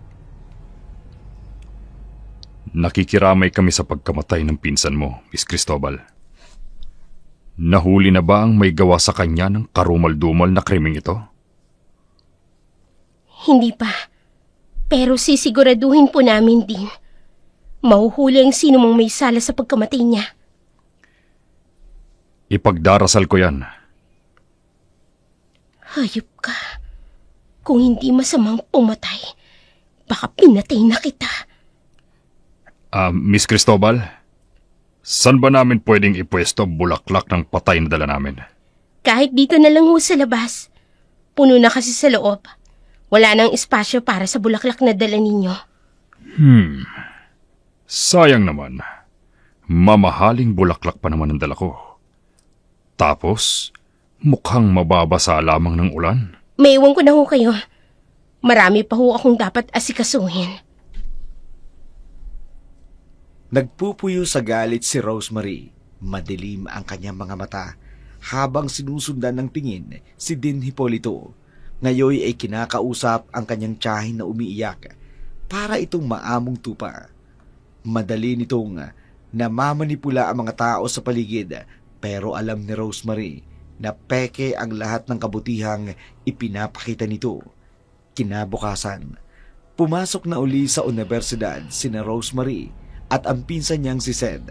[SPEAKER 6] Nakikiramay kami sa pagkamatay ng pinsan mo, Miss Cristobal. Nahuli na ba ang may gawa sa kanya ng karumal-dumal na krimeng ito?
[SPEAKER 2] Hindi pa. Pero sisiguraduhin po namin din. Mahuhuli ang sino mang may sala sa pagkamatay niya.
[SPEAKER 6] Ipagdarasal ko yan.
[SPEAKER 2] Hayop ka. Kung hindi masamang pumatay, baka pinatay na kita.
[SPEAKER 6] Miss Cristobal, saan ba namin pwedeng ipwesto ang bulaklak ng patay na dala namin?
[SPEAKER 2] Kahit dito na lang ho sa labas. Puno na kasi sa loob. Wala nang espasyo para sa bulaklak na dala ninyo.
[SPEAKER 6] Sayang naman. Mamahaling bulaklak pa naman ang dala ko. Tapos, mukhang mababasa lamang ng ulan.
[SPEAKER 2] Maiwan ko na ho kayo. Marami pa ho akong dapat asikasuhin.
[SPEAKER 1] Nagpupuyo sa galit si Rosemary. Madilim ang kanyang mga mata habang sinusundan ng tingin si Din Hipolito. Ngayon ay kinakausap ang kanyang tiyahin na umiiyak para itong maamong tupa. Madali nitong namamanipula ang mga tao sa paligid pero alam ni Rosemary na peke ang lahat ng kabutihang ipinapakita nito. Kinabukasan, pumasok na uli sa universidad sina Rosemary
[SPEAKER 3] at ang pinsan niyang si Sed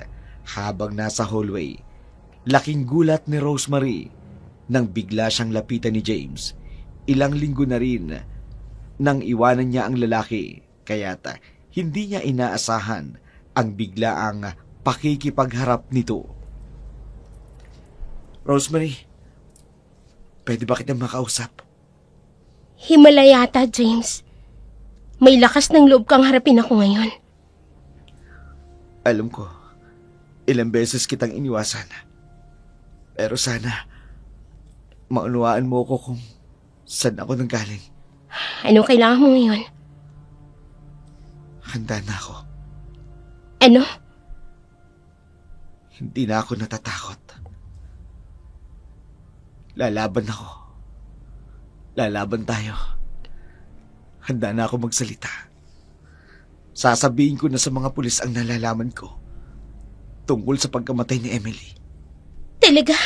[SPEAKER 3] habang nasa hallway. Laking gulat ni Rosemary nang bigla siyang lapitan ni James. Ilang linggo na rin nang iwanan niya ang lalaki, kaya't hindi niya inaasahan ang biglaang pakikipagharap nito. Rosemary, pwede ba kitang makausap?
[SPEAKER 2] Himala yata, James. May lakas ng loob kang harapin ako ngayon.
[SPEAKER 3] Alam ko, ilang beses kitang iniwasan. Pero sana, maunawaan mo ko kung saan ako nanggaling.
[SPEAKER 2] Anong kailangan mo ngayon?
[SPEAKER 3] Handa na ako.
[SPEAKER 2] Ano?
[SPEAKER 3] Hindi na ako natatakot. Lalaban ako. Lalaban tayo. Handa na ako magsalita. Sasabihin ko na sa mga pulis ang nalalaman ko tungkol sa pagkamatay ni Emily.
[SPEAKER 2] Talaga?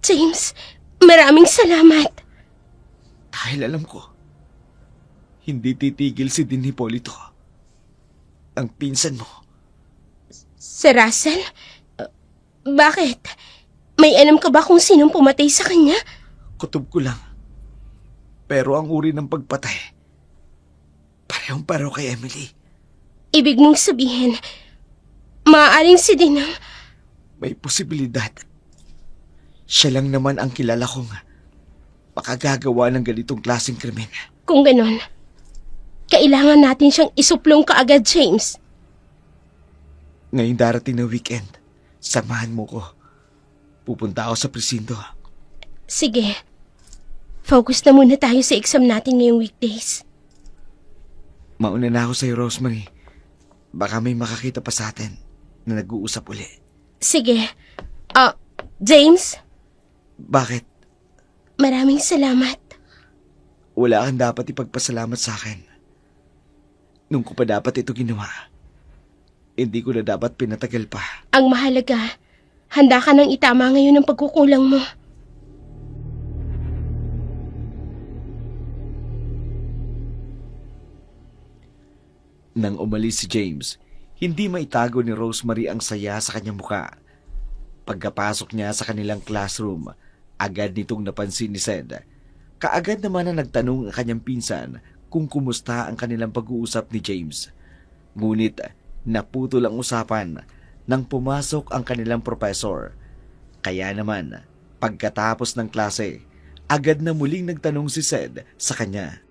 [SPEAKER 2] James, maraming salamat.
[SPEAKER 3] Dahil alam ko, hindi titigil si Din Hipolito. Ang pinsan mo.
[SPEAKER 2] Si Russell? Bakit? May alam ka ba kung sinong pumatay sa kanya?
[SPEAKER 3] Kutob ko lang. Pero ang uri ng pagpatay, parehong pareho kay Emily.
[SPEAKER 2] Ibig mong sabihin, maaaring si Dinang...
[SPEAKER 3] May posibilidad. Siya lang naman ang kilala kong makagagawa ng ganitong klaseng krimen.
[SPEAKER 2] Kung ganon, kailangan natin siyang isuplong kaagad, James.
[SPEAKER 3] Ngayong darating na weekend, samahan mo ko. Pupunta ako sa presinto.
[SPEAKER 2] Sige, focus na muna tayo sa exam natin ngayong weekdays.
[SPEAKER 3] Mauna na ako sa'yo, Rosemary. Baka may makakita pa sa atin na nag-uusap uli.
[SPEAKER 2] Sige. James,
[SPEAKER 3] Bakit?
[SPEAKER 2] maraming salamat.
[SPEAKER 3] Wala kang dapat ipagpasalamat sa akin. Nung ko pa dapat ito ginawa, hindi ko na dapat pinatagal pa.
[SPEAKER 2] Ang mahalaga, handa ka nang itama ngayon ang pagkukulang mo.
[SPEAKER 3] Nang umalis si James, hindi maitago ni Rosemary ang saya sa kanyang muka. Pagkapasok niya sa kanilang classroom, agad nitong napansin ni Sed. Kaagad naman na nagtanong ang kanyang pinsan kung kumusta ang kanilang pag-uusap ni James. Ngunit naputol ang usapan nang pumasok ang kanilang professor. Kaya naman, pagkatapos ng klase, agad na muling nagtanong si Sed sa kanya.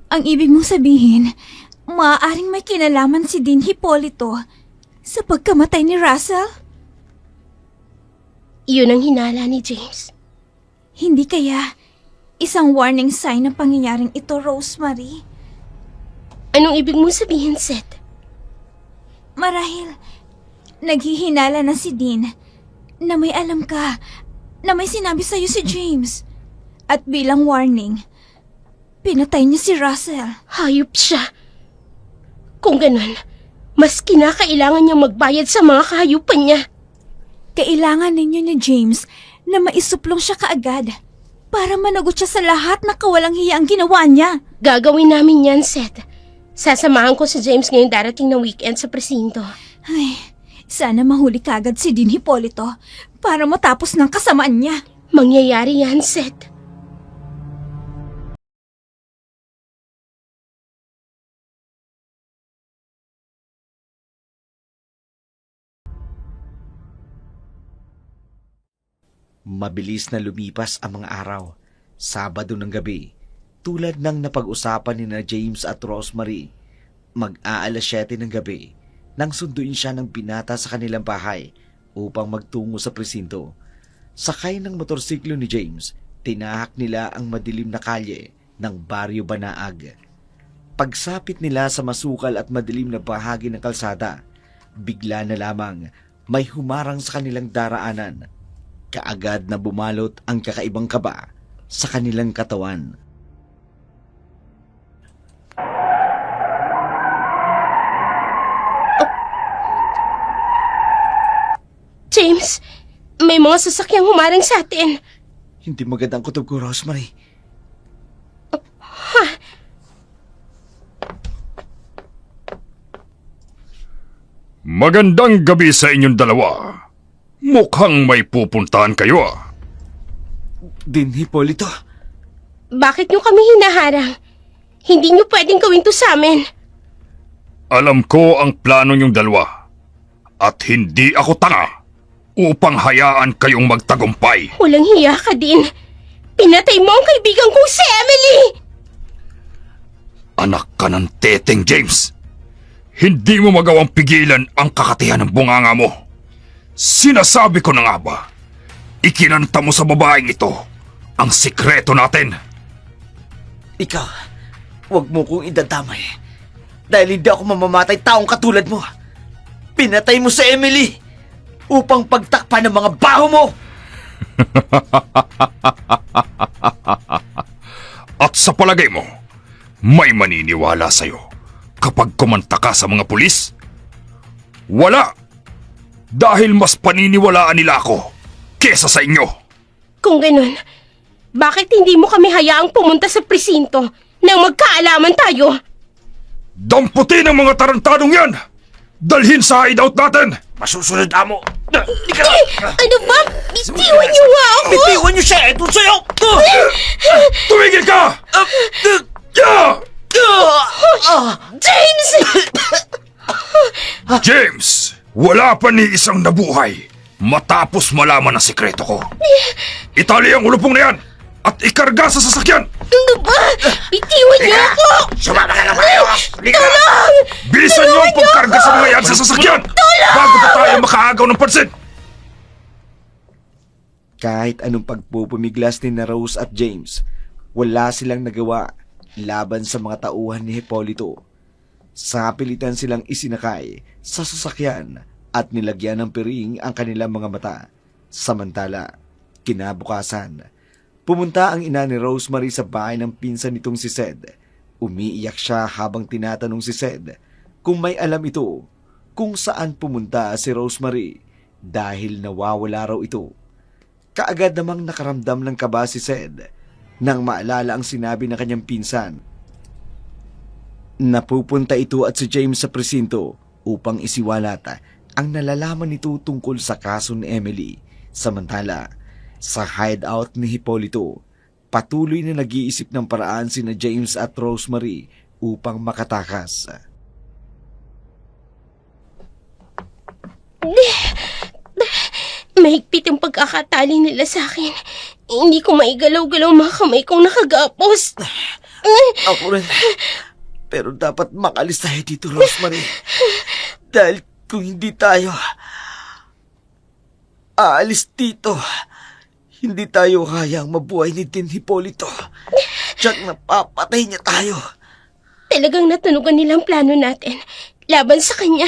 [SPEAKER 4] Ang ibig mong sabihin, maaaring may kinalaman si Din Hipolito sa pagkamatay ni Russell?
[SPEAKER 2] Iyon ang hinala ni James.
[SPEAKER 4] Hindi kaya isang warning sign ng pangyayaring ito, Rosemary?
[SPEAKER 2] Anong ibig mong sabihin, Seth?
[SPEAKER 4] Marahil, naghihinala na si Din na may alam ka, na may sinabi sa'yo si James. At bilang warning, pinatay niya si Russell.
[SPEAKER 2] Hayop siya. Kung ganon, mas kinakailangan niyang magbayad sa mga kahayupan niya.
[SPEAKER 4] Kailangan ninyo ni James na maisuplong siya kaagad para managot siya sa lahat na kawalang hiya ang ginawa niya.
[SPEAKER 2] Gagawin namin yan, Seth. Sasamahan ko si James ngayong darating na weekend sa presinto.
[SPEAKER 4] Ay, sana mahuli kaagad si Din Hipolito para matapos ng kasamaan niya.
[SPEAKER 2] Mangyayari yan, Seth.
[SPEAKER 3] Mabilis na lumipas ang mga araw. Sabado ng gabi, tulad ng napag-usapan ni na James at Rosemary, mag-aalas 7 ng gabi nang sunduin siya ng binata sa kanilang bahay upang magtungo sa presinto. Sakay ng motorsiklo ni James, tinahak nila ang madilim na kalye ng Baryo Banaag. Pagsapit nila sa masukal at madilim na bahagi ng kalsada, bigla na lamang may humarang sa kanilang daraanan. Kaagad na bumalot ang kakaibang kaba sa kanilang katawan.
[SPEAKER 2] James, may mga sasakyang humarang sa atin.
[SPEAKER 3] Hindi magandang kutob ko, Rosemary.
[SPEAKER 6] Magandang gabi sa inyong dalawa. Mukhang may pupuntahan kayo ah.
[SPEAKER 1] Din, Hipolito.
[SPEAKER 2] Bakit nyo kami hinaharang? Hindi nyo pwedeng gawin to sa amin.
[SPEAKER 6] Alam ko ang plano niyong dalawa. At hindi ako tanga upang hayaan kayong magtagumpay.
[SPEAKER 2] Walang hiya ka din. Pinatay mo ang kaibigan kong si Emily!
[SPEAKER 6] Anak ka ng teteng, James. Hindi mo magawang pigilan ang kakatihan ng bunganga mo. Sinasabi ko na nga ba, ikinanta mo sa babaeng ito ang sikreto natin.
[SPEAKER 1] Ikaw, huwag mo kong idadamay. Dahil hindi ako mamamatay taong katulad mo. Pinatay mo si Emily upang pagtakpan ng mga baho mo.
[SPEAKER 6] At sa palagay mo, may maniniwala sa'yo kapag kumanta ka sa mga pulis? Wala! Dahil mas paniniwalaan nila ako kesa sa inyo.
[SPEAKER 2] Kung ganun, bakit hindi mo kami hayaang pumunta sa presinto nang magkaalaman tayo?
[SPEAKER 6] Damputin ang mga tarantadong yan! Dalhin sa hideout natin!
[SPEAKER 1] Masusunod amo.
[SPEAKER 2] Ano ba? Bitiwan niyo nga ako!
[SPEAKER 1] Bitiwan niyo siya! Ito sa'yo!
[SPEAKER 6] Tumigil ka!
[SPEAKER 2] James!
[SPEAKER 6] James! Wala pa ni isang nabuhay matapos malaman ang sikreto ko. Itali ang ulupong na yan at ikarga sa sasakyan!
[SPEAKER 2] Ano ba? Bitiwan niyo ako!
[SPEAKER 1] Sumama ka naman kayo!
[SPEAKER 2] Tulong!
[SPEAKER 6] Bilisan niyo ang pagkarga sa mga yan sa sasakyan! Bago pa tayo makaagaw ng pansin!
[SPEAKER 3] Kahit anong pagpupumiglas ni na Rose at James, wala silang nagawa laban sa mga tauhan ni Hipolito. Sa pilitan silang isinakay sa sasakyan at nilagyan ng piring ang kanilang mga mata. Samantala, kinabukasan, pumunta ang ina ni Rosemary sa bahay ng pinsan nitong si Sed. Umiiyak siya habang tinatanong si Sed kung may alam ito kung saan pumunta si Rosemary dahil nawawala raw ito. Kaagad namang nakaramdam ng kaba si Sed nang maalala ang sinabi ng kanyang pinsan. Napupunta ito at si James sa presinto upang isiwalat ang nalalaman nito tungkol sa kaso ni Emily. Samantala, sa hideout ni Hipolito, patuloy na nag-iisip ng paraan sina James at Rosemary upang makatakas.
[SPEAKER 2] Mahigpit ang pagkakatali nila sa akin. Hindi ko maigalaw-galaw mga kamay kong nakagapos.
[SPEAKER 1] Ako rin. Pero dapat makalis tayo dito, Rosemary. Dahil kung hindi tayo aalis dito, hindi tayo hayang mabuhay ni Din Hipolito. Tiyak napapatay niya tayo.
[SPEAKER 2] Talagang natunugan nilang plano natin laban sa kanya.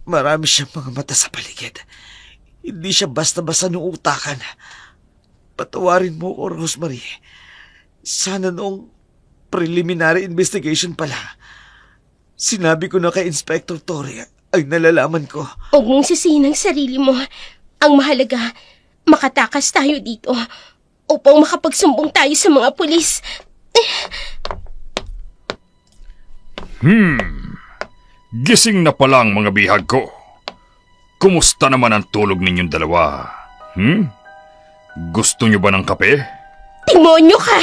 [SPEAKER 1] Marami siyang mga mata sa paligid. Hindi siya basta-basta nuutakan. Patawarin mo ko, Rosemary. Sana noong preliminary investigation pala, sinabi ko na kay Inspector Torre ay nalalaman ko.
[SPEAKER 2] Huwag mong sisihin ang sarili mo. Ang mahalaga, makatakas tayo dito upang makapagsumbong tayo sa mga pulis.
[SPEAKER 6] Gising na pala ang mga bihag ko. Kumusta naman ang tulog ninyong dalawa? Gusto nyo ba ng kape?
[SPEAKER 2] Demonyo ka!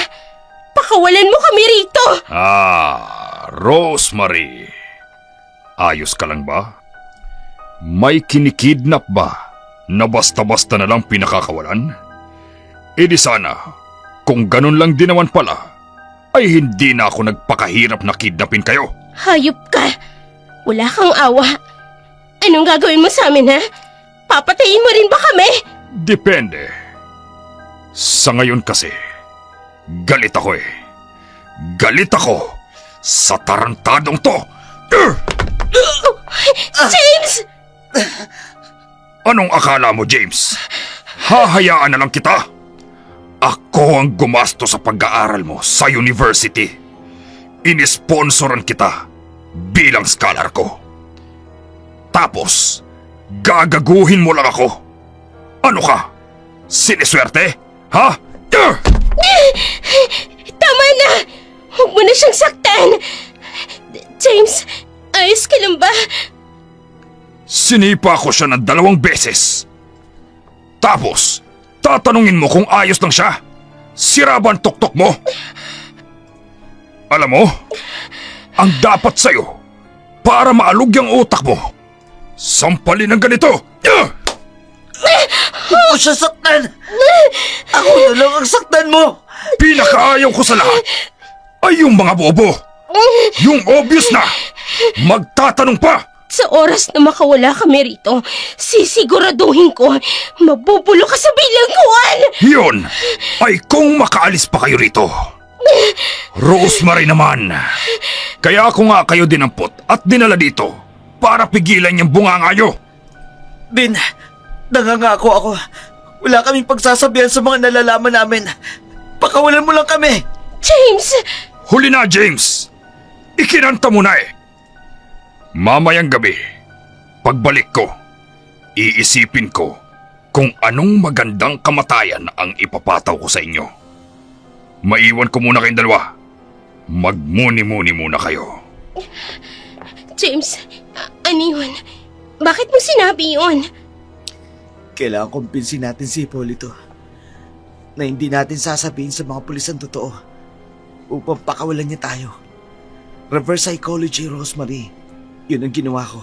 [SPEAKER 2] Pakawalan mo kami rito!
[SPEAKER 6] Rosemary. Ayos ka lang ba? May kinikidnap ba na basta-basta na lang pinakakawalan? E di sana, kung ganun lang din naman pala, ay hindi na ako nagpakahirap na kidnapin kayo.
[SPEAKER 2] Hayop ka! Wala kang awa. Anong gagawin mo sa amin, ha? Papatayin mo rin ba kami?
[SPEAKER 6] Depende. Sa ngayon kasi, galit ako eh. Galit ako sa tarantadong to.
[SPEAKER 2] James!
[SPEAKER 6] Anong akala mo, James? Hahayaan na lang kita? Ako ang gumasto sa pag-aaral mo sa university. Inisponsoran kita bilang scholar ko. Tapos, gagaguhin mo lang ako. Ano ka? Siniswerte? Ha?
[SPEAKER 2] Tama na! Huwag mo na siyang saktan! James, ayos ka lang ba?
[SPEAKER 6] Sinipa ko siya ng 2 beses. Tapos, tatanungin mo kung ayos lang siya. Sira ba ang tuktok mo? Alam mo, ang dapat sa'yo, para maalog yung utak mo, sampalin ng ganito.
[SPEAKER 1] Huwag mo siya saktan! Ako na lang ang saktan mo!
[SPEAKER 6] Pinakaayaw ko sa lahat ay yung mga bobo. Yung obvious na, magtatanong pa.
[SPEAKER 2] Sa oras na makawala kami rito, sisiguraduhin ko mabubulo ka sa bilangguan!
[SPEAKER 6] Yun ay kung makaalis pa kayo rito. Rosemary naman, kaya ako nga kayo dinampot at dinala dito para pigilan yung bunganga nyo.
[SPEAKER 1] Din, nangangako ako. Wala kaming pagsasabihan sa mga nalalaman namin. Pakawalan mo lang kami.
[SPEAKER 2] James!
[SPEAKER 6] Huli na, James. Ikinanta mo na eh. Mamayang gabi, pagbalik ko, iisipin ko kung anong magandang kamatayan ang ipapataw ko sa inyo. Maiwan ko muna kayong dalawa. Magmuni-muni muna kayo.
[SPEAKER 2] James, ano yun? Bakit mo sinabi yun?
[SPEAKER 1] Kailangan kumpinsin natin si Hipólito na hindi natin sasabihin sa mga pulis ang totoo upang pakawalan niya tayo. Reverse psychology, Rosemary. Yun ang ginawa ko.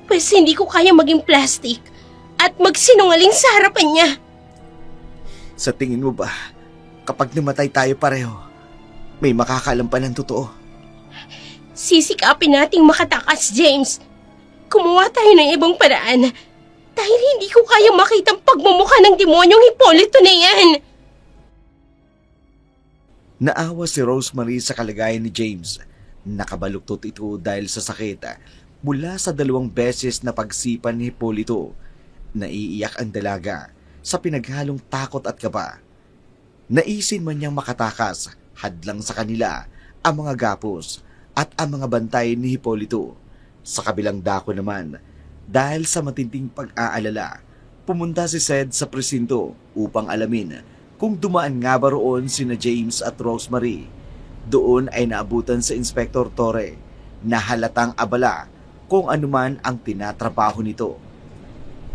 [SPEAKER 2] Pues hindi ko kaya maging plastic at magsinungaling sa harapan niya.
[SPEAKER 1] Sa tingin mo ba, kapag namatay tayo pareho, may makakaalam pa ng totoo?
[SPEAKER 2] Sisikapin nating makatakas, James. Kumuha tayo ng ibang paraan dahil hindi ko kaya makitang pagmumukha ng demonyong Hipólito na yan.
[SPEAKER 1] Naawa si Rosemary sa kalagayan ni James. Nakabaluktot ito dahil sa sakit mula sa 2 beses na pagsipan ni Hipólito. Naiiyak ang dalaga sa pinaghalong takot at kaba. Naisin man niyang makatakas, hadlang sa kanila ang mga gapos at ang mga bantay ni Hipólito. Sa kabilang dako naman, dahil sa matinding pag-aalala, pumunta si Sed sa presinto upang alamin kung dumaan nga ba roon sina James at Rosemary. Doon ay naabutan sa Inspector Torre na halatang abala kung anuman ang tinatrabaho nito.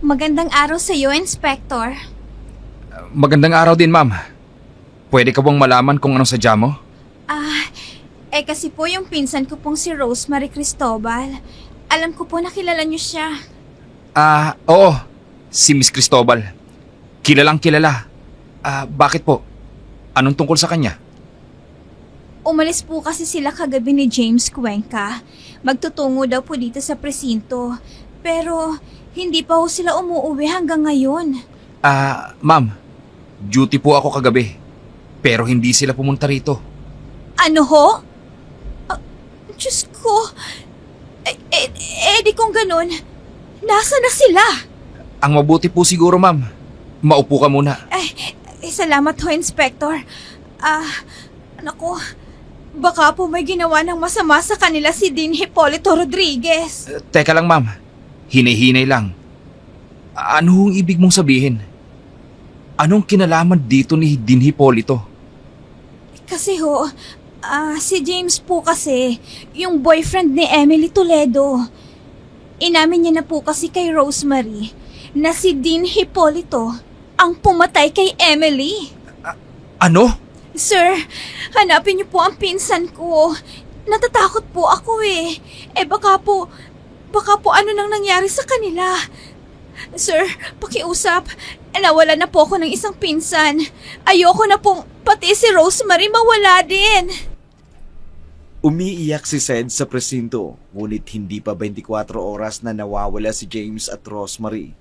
[SPEAKER 4] Magandang araw sa iyo, Inspector.
[SPEAKER 7] Magandang araw din, ma'am. Pwede ka bang malaman kung anong sadya mo?
[SPEAKER 4] Kasi po yung pinsan ko pong si Rosemary Cristobal. Alam ko po na kilala niyo siya.
[SPEAKER 7] Oo. Si Miss Cristobal. Kilalang kilala. Bakit po? Anong tungkol sa kanya?
[SPEAKER 4] Umalis po kasi sila kagabi ni James Cuenca. Magtutungo daw po dito sa presinto. Pero hindi pa ho sila umuuwi hanggang ngayon.
[SPEAKER 7] Ma'am. Duty po ako kagabi. Pero hindi sila pumunta rito.
[SPEAKER 4] Ano ho? Diyos ko. Di kung ganun, nasa na sila?
[SPEAKER 7] Ang mabuti po siguro, ma'am. Maupo ka muna.
[SPEAKER 4] Salamat ho, Inspector. Naku, baka po may ginawa ng masama sa kanila si Dean Hipólito Rodriguez.
[SPEAKER 7] Teka lang, ma'am. Hinay-hinay lang. Ano hong ibig mong sabihin? Anong kinalaman dito ni Dean Hipólito?
[SPEAKER 4] Kasi ho, si James po kasi, yung boyfriend ni Emily Toledo. Inamin niya na po kasi kay Rosemary na si Dean Hipólito ang pumatay kay Emily.
[SPEAKER 7] Ano?
[SPEAKER 4] Sir, hanapin niyo po ang pinsan ko. Natatakot po ako eh. Baka po ano nang nangyari sa kanila. Sir, pakiusap. Nawala na po ako ng isang pinsan. Ayoko na pong pati si Rosemary mawala din.
[SPEAKER 1] Umiiyak si Sed sa presinto, ngunit hindi pa 24 oras na nawawala si James at Rosemary.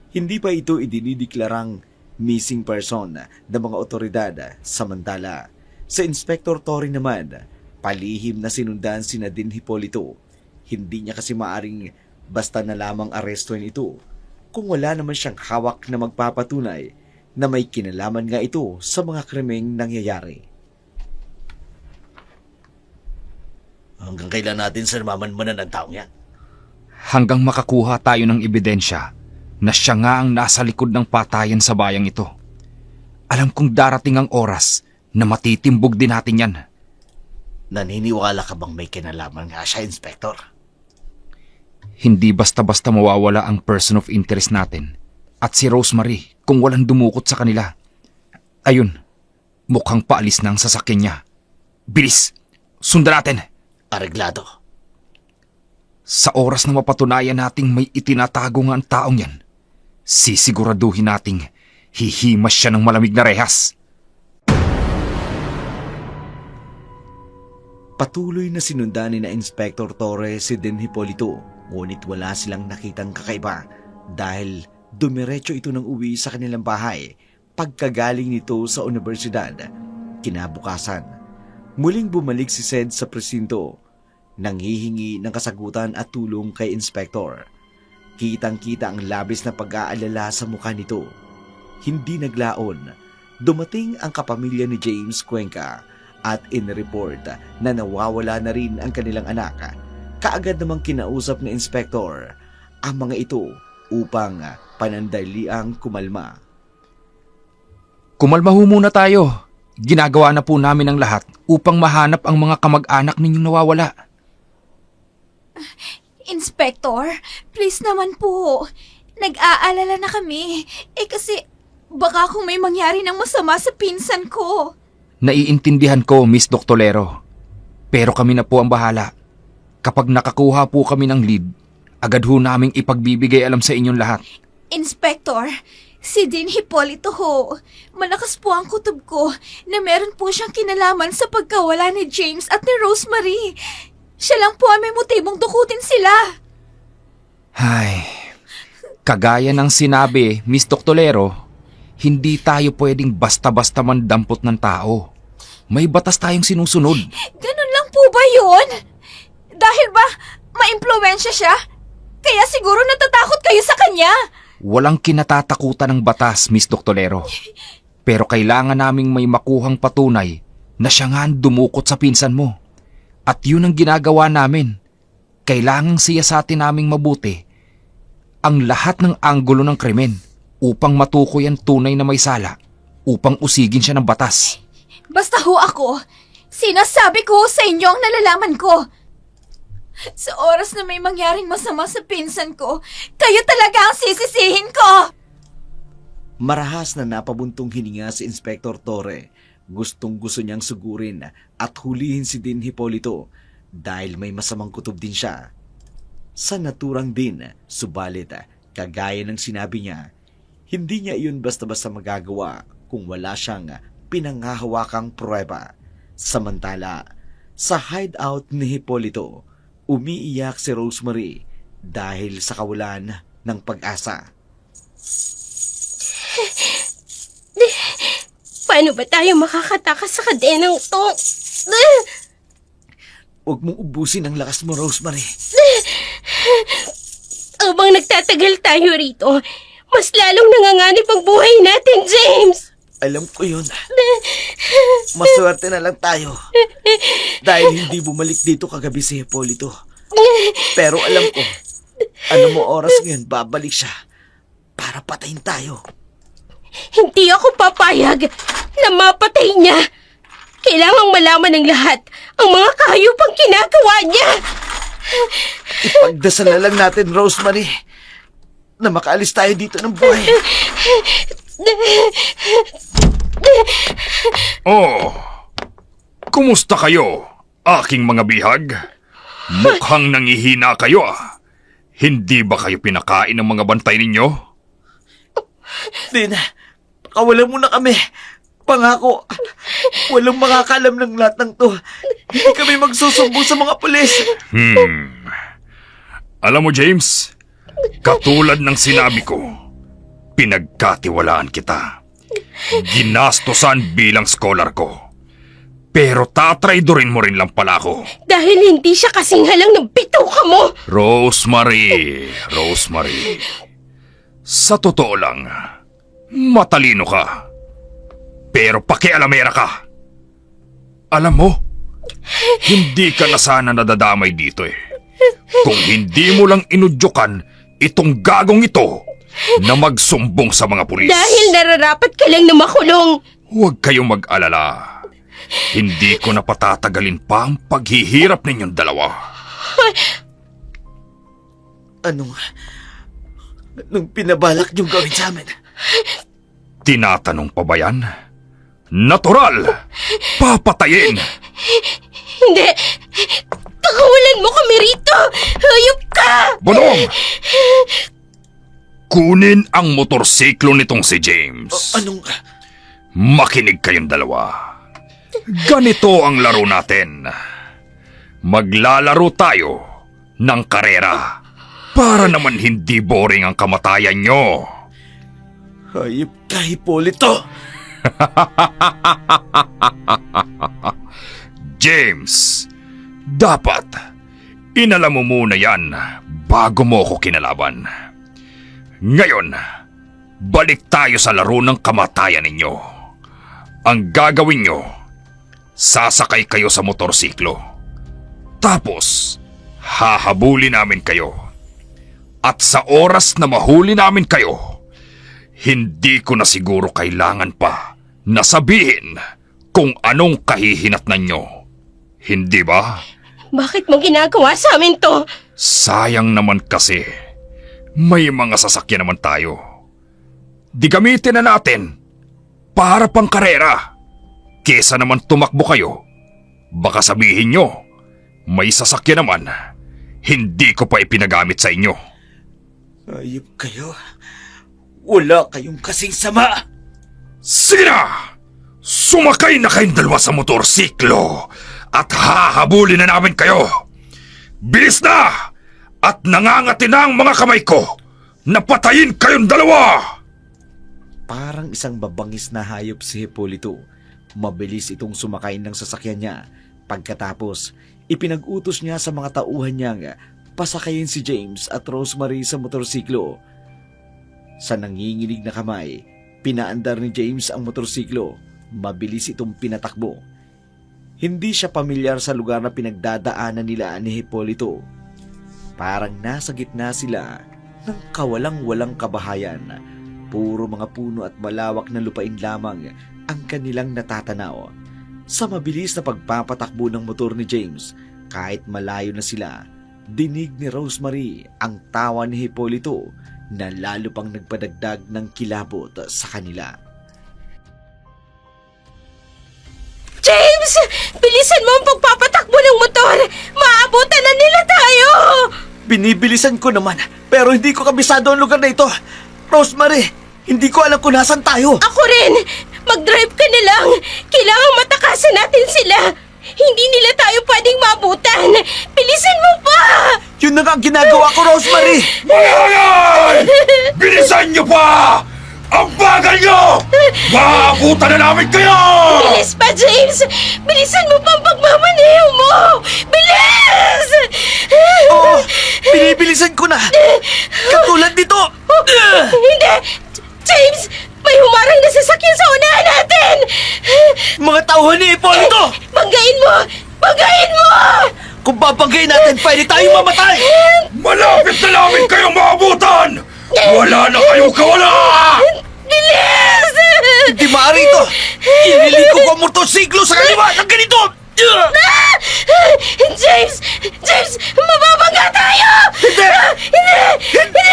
[SPEAKER 1] Hindi pa ito idinideklarang missing person ng mga otoridad. Samantala, sa Inspector Torre naman, palihim na sinundan si Dean Hipólito. Hindi niya kasi maaring basta na lamang arestuin ito kung wala naman siyang hawak na magpapatunay na may kinalaman nga ito sa mga krimeng nangyayari. Hanggang kailan natin sarmaman ng taong yan?
[SPEAKER 7] Hanggang makakuha tayo ng ebidensya na siya nga ang nasa likod ng patayan sa bayang ito. Alam kong darating ang oras na matitimbog din natin yan.
[SPEAKER 1] Naniniwala ka bang may kinalaman nga siya, Inspector?
[SPEAKER 7] Hindi basta-basta mawawala ang person of interest natin at si Rosemary kung walang dumukot sa kanila. Ayun, mukhang paalis na ang sasakyan niya. Bilis! Sundan natin!
[SPEAKER 1] Areglado.
[SPEAKER 7] Sa oras na mapatunayan nating may itinatago nga ang taong yan, sisiguraduhin nating hihimas siya ng malamig na rehas.
[SPEAKER 3] Patuloy na sinundan ni na Inspector Torres si Den Hipolito, ngunit wala silang nakitang kakaiba dahil dumiretso ito ng uwi sa kanilang bahay pagkagaling nito sa universidad. Kinabukasan, muling bumalik si Sed sa presinto, nanghihingi ng kasagutan at tulong kay Inspector. Kitang-kita ang labis na pag-aalala sa mukha nito. Hindi naglaon, dumating ang kapamilya ni James Cuenca at in-report na nawawala na rin ang kanilang anak. Kaagad namang kinausap ng Inspector ang mga ito upang panandaliang kumalma.
[SPEAKER 7] Kumalma ho muna tayo. Ginagawa na po namin ang lahat upang mahanap ang mga kamag-anak ninyong nawawala.
[SPEAKER 4] Inspector, please naman po. Nag-aalala na kami. Kasi baka kung may mangyari ng masama sa pinsan ko.
[SPEAKER 7] Naiintindihan ko, Miss Doctolero. Pero kami na po ang bahala. Kapag nakakuha po kami ng lead, agad ho naming ipagbibigay alam sa inyong lahat.
[SPEAKER 4] Inspector, si Dean Hipolito ho. Malakas po ang kutob ko na meron po siyang kinalaman sa pagkawala ni James at ni Rosemary. Siya lang po ang may motibong dukutin sila.
[SPEAKER 7] Ay, kagaya ng sinabi, Miss Doctolero, hindi tayo pwedeng basta-basta mandampot ng tao. May batas tayong sinusunod.
[SPEAKER 4] Ganun lang po ba yun? Dahil ba maimpluwensya siya? Kaya siguro natatakot kayo sa kanya.
[SPEAKER 7] Walang kinatatakutan ng batas, Miss Doctolero. Pero kailangan naming may makuhang patunay na siya nga ang dumukot sa pinsan mo. At yun ang ginagawa namin. Kailangang siyasatin naming mabuti ang lahat ng anggulo ng krimen upang matukoy ang tunay na may sala, upang usigin siya ng batas.
[SPEAKER 4] Basta ho ako, sinasabi ko sa inyo ang nalalaman ko. Sa oras na may mangyaring masama sa pinsan ko, kayo talaga ang sisisihin ko!
[SPEAKER 3] Marahas na napabuntong hininga si Inspector Torre. Gustong-gusto niyang sugurin at hulihin si Dean Hipolito dahil may masamang kutob din siya. Sa naturang din, subalit kagaya ng sinabi niya, hindi niya iyon basta-basta magagawa kung wala siyang pinanghahawakang pruweba. Samantala, sa hideout ni Hipolito, umiiyak si Rosemary dahil sa kawalan ng pag-asa.
[SPEAKER 2] Paano ba tayo makakatakas sa kadenang to?
[SPEAKER 3] Huwag mong ubusin ang lakas mo, Rosemary.
[SPEAKER 2] Habang nagtatagal tayo rito, mas lalong nanganganib ang buhay natin, James!
[SPEAKER 3] Alam ko yun. Maswerte na lang tayo dahil hindi bumalik dito kagabi si Hipolito. Pero alam ko, ano mo oras ngayon babalik siya para patayin tayo.
[SPEAKER 2] Hindi ako papayag na mapatay niya. Kailangang malaman ng lahat ang mga kahayupang ginagawa niya.
[SPEAKER 3] Ipagdasal na lang natin, Rosemary, na makaalis tayo dito ng buhay.
[SPEAKER 6] Oh, kumusta kayo, aking mga bihag? Mukhang nangihina kayo ah. Hindi ba kayo pinakain ng mga bantay ninyo?
[SPEAKER 3] Din, pakawalan mo na kami. Pangako, walang makakalam ng lahat ng to. Hindi kami magsusumbong sa mga pulis.
[SPEAKER 6] Alam mo, James, katulad ng sinabi ko, pinagkatiwalaan kita. Ginastosan bilang scholar ko. Pero tatraydorin mo rin lang pala ako.
[SPEAKER 2] Dahil hindi siya kasing halang ng bituka mo.
[SPEAKER 6] Rosemary. Sa totoo lang, matalino ka. Pero pakialamera ka. Alam mo, hindi ka na sana nadadamay dito eh. Kung hindi mo lang inudyukan itong gagong ito na magsumbong sa mga pulis.
[SPEAKER 2] Dahil nararapat ka lang na makulong.
[SPEAKER 6] Huwag kayong mag-alala. Hindi ko na patatagalin pa ang paghihirap ninyong dalawa.
[SPEAKER 1] Anong pinabalak niyong gawin sa amin?
[SPEAKER 6] Tinatanong pa ba yan? Natural! Papatayin!
[SPEAKER 2] Hindi! Takawalan mo kami rito! Hayop ka!
[SPEAKER 6] Bonong! Kunin ang motorsiklo nitong si James.
[SPEAKER 1] Anong...
[SPEAKER 6] Makinig kayong dalawa. Ganito ang laro natin. Maglalaro tayo ng karera para naman hindi boring ang kamatayan nyo.
[SPEAKER 1] Hayop ka, Hipolito!
[SPEAKER 6] James, dapat inalam mo muna yan bago mo ko kinalaban. Ngayon, balik tayo sa laro ng kamatayan ninyo. Ang gagawin nyo, sasakay kayo sa motorsiklo. Tapos, hahabulin namin kayo. At sa oras na mahuli namin kayo, hindi ko na siguro kailangan pa na sabihin kung anong kahihinatnan nyo. Hindi ba?
[SPEAKER 2] Bakit mo ginagawa sa amin to?
[SPEAKER 6] Sayang naman kasi. May mga sasakyan naman tayo. Di gamitin na natin para pang karera. Kesa naman tumakbo kayo. Baka sabihin nyo, may sasakyan naman. Hindi ko pa ipinagamit sa inyo.
[SPEAKER 1] Hayop kayo. Wala kayong kasing sama.
[SPEAKER 6] Sige na! Sumakay na kayong dalawa sa motorsiklo at hahabulin na namin kayo. Bilis na! At nangangati na ang mga kamay ko na patayin kayong dalawa!
[SPEAKER 3] Parang isang babangis na hayop si Hipolito. Mabilis itong sumakay ng sasakyan niya. Pagkatapos, ipinag-utos niya sa mga tauhan niyang pasakayin si James at Rosemary sa motorsiklo. Sa nanginginig na kamay, pinaandar ni James ang motorsiklo. Mabilis itong pinatakbo. Hindi siya pamilyar sa lugar na pinagdadaanan nila ni Hipolito. Parang nasa gitna sila ng kawalang-walang kabahayan. Puro mga puno at malawak na lupain lamang ang kanilang natatanaw. Sa mabilis na pagpapatakbo ng motor ni James, kahit malayo na sila, dinig ni Rosemary ang tawa ni Hipolito na lalo pang nagpadagdag ng kilabot sa kanila.
[SPEAKER 2] James! Bilisan mo ang pagpapatakbo ng motor! Maabutan na nila tayo!
[SPEAKER 1] Binibilisan ko naman, pero hindi ko kabisado ang lugar na ito. Rosemary, hindi ko alam kung nasan tayo.
[SPEAKER 2] Ako rin! Mag-drive ka na lang! Kailangang matakasan natin sila! Hindi nila tayo pwedeng maabutan! Bilisan mo pa!
[SPEAKER 1] Yun na nga ang ginagawa ko, Rosemary!
[SPEAKER 6] Malayan! Bilisan nyo pa! Ang bagal nyo! Maabutan na namin kayo!
[SPEAKER 2] Bilis pa, James! Bilisan mo pa ang pagmamaneho mo! Bilis!
[SPEAKER 1] Oo, binibilisan ko na. Katulad nito.
[SPEAKER 2] Hindi! James! May humarang na sasakyan sa unahan natin!
[SPEAKER 1] Mga tauhan ni Hipolito!
[SPEAKER 2] Banggain mo! Banggain mo!
[SPEAKER 1] Kung babanggain natin, pwede tayong mamatay!
[SPEAKER 6] Malapit na namin kayong maabutan! Wala na kayong kawala!
[SPEAKER 2] Bilis!
[SPEAKER 1] Hindi maaari ito! Ililiko ko ang motorsiklo sa kaliwa ng ganito!
[SPEAKER 2] James! James! Mababangga tayo!
[SPEAKER 1] Hindi!
[SPEAKER 2] Hindi!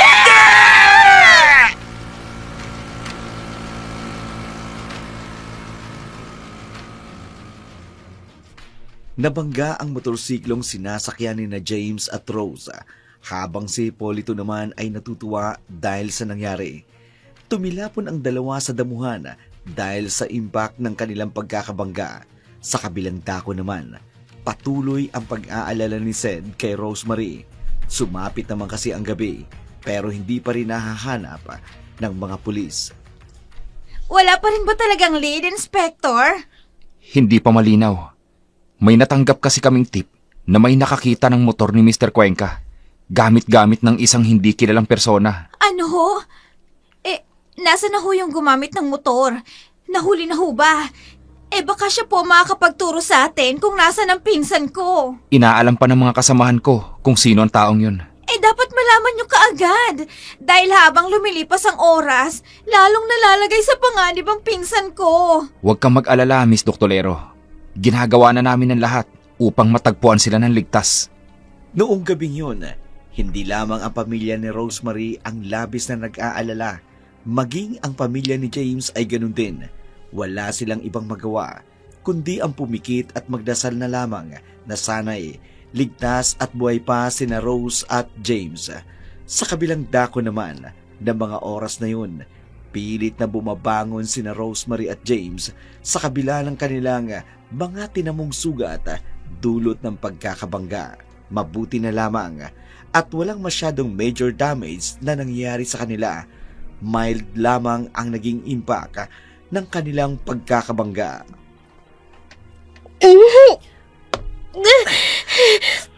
[SPEAKER 3] Nabangga ang motorsiklong sinasakyan ni na James at Rose, habang si Hipolito naman ay natutuwa dahil sa nangyari. Tumilapon ang dalawa sa damuhan dahil sa impact ng kanilang pagkakabangga. Sa kabilang dako naman, patuloy ang pag-aalala ni Sed kay Rosemary. Sumapit naman kasi ang gabi, pero hindi pa rin nahahanap ng mga pulis.
[SPEAKER 4] Wala pa rin ba talagang lead, Inspector?
[SPEAKER 7] Hindi pa malinaw. May natanggap kasi kaming tip na may nakakita ng motor ni Mr. Cuenca. Gamit-gamit ng isang hindi kilalang persona.
[SPEAKER 4] Ano ho? Nasa na ho yung gumamit ng motor? Nahuli na ho ba? Baka siya po makakapagturo sa atin kung nasa ng pinsan ko.
[SPEAKER 7] Inaalam pa ng mga kasamahan ko kung sino ang taong yun.
[SPEAKER 4] Dapat malaman nyo kaagad. Dahil habang lumilipas ang oras, lalong nalalagay sa panganib ang pinsan ko.
[SPEAKER 7] Huwag kang mag-alala, Miss Doctolero. Ginagawa na namin ang lahat upang matagpuan sila ng ligtas.
[SPEAKER 3] Noong gabing yun, Hindi lamang ang pamilya ni Rosemary ang labis na nag-aalala, maging ang pamilya ni James ay ganun din. Wala silang ibang magawa, kundi ang pumikit at magdasal na lamang na sana'y ligtas at buhay pa sina Rose at James. Sa kabilang dako naman ng mga oras na yun, pilit na bumabangon sina Rosemary at James sa kabila ng kanilang mga tinamong sugat dulot ng pagkakabangga. Mabuti na lamang at walang masyadong major damage na nangyari sa kanila. Mild lamang ang naging impact ng kanilang pagkakabangga.